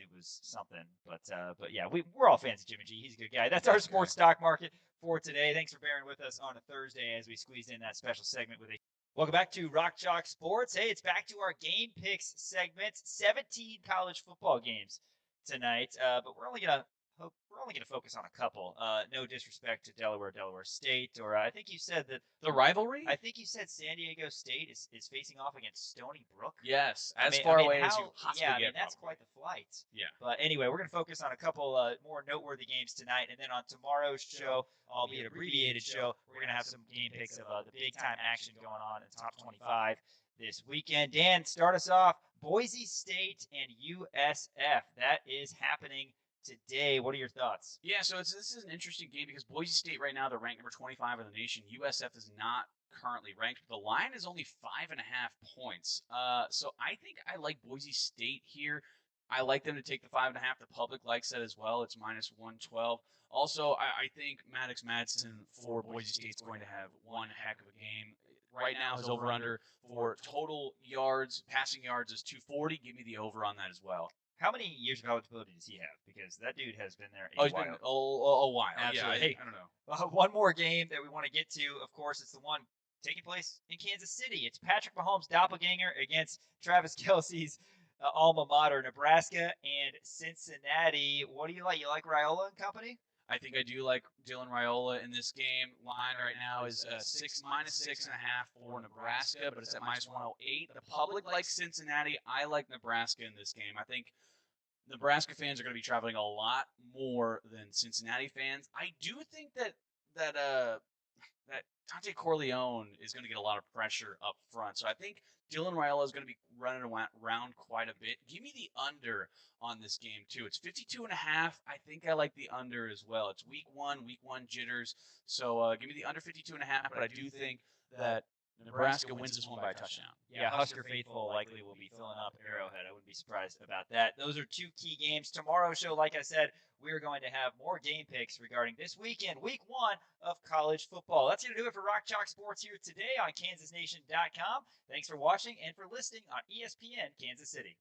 something. But yeah, we're all fans of Jimmy G. He's a good guy. That's our sports stock market for today. Thanks for bearing with us on a Thursday as we squeeze in that special segment with a. Welcome back to Rock Chalk Sports. Hey, it's back to our game picks segment. 17 college football games tonight, but we're only gonna focus on a couple. No disrespect to Delaware State, or I think you said that the rivalry. I think you said San Diego State is facing off against Stony Brook. Yes, far away as you possibly yeah, get. That's quite the flight. Yeah. But anyway, we're going to focus on a couple more noteworthy games tonight, and then on tomorrow's show, albeit abbreviated show, we're going to have some game picks of the big time action going on in top 25 this weekend. Dan, start us off. Boise State and USF. That is happening today. What are your thoughts? Yeah, so this is an interesting game because Boise State right now, they're ranked number 25 in the nation. USF is not currently ranked. The line is only 5.5 points. So I think I like Boise State here. I like them to take the 5.5. The public likes that as well. It's minus 112. Also, I think Maddox Madsen for Boise State's going to have one heck of a game. Right now, his over-under for total yards, passing yards is 240. Give me the over on that as well. How many years of eligibility does he have? Because that dude has been there he's been a while. Absolutely. Yeah, Hey, I don't know. One more game that we want to get to, of course, it's the one taking place in Kansas City. It's Patrick Mahomes' doppelganger against Travis Kelce's alma mater, Nebraska and Cincinnati. What do you like? You like Raiola and company? I think I do like Dylan Raiola in this game. Line right now is minus 6.5 for Nebraska, but it's at minus 108. The public likes Cincinnati. I like Nebraska in this game. I think Nebraska fans are going to be traveling a lot more than Cincinnati fans. I do think that Dante Corleone is going to get a lot of pressure up front. So I think Dylan Raiola is going to be running around quite a bit. Give me the under on this game, too. It's 52.5. I think I like the under as well. It's week one jitters. So give me the under 52.5, but I do think that Nebraska wins this one by a touchdown. Yeah, Husker faithful likely will be filling up Arrowhead. I wouldn't be surprised about that. Those are two key games. Tomorrow's show, like I said, we're going to have more game picks regarding this weekend, week one of college football. That's going to do it for Rock Chalk Sports here today on KansasNation.com. Thanks for watching and for listening on ESPN Kansas City.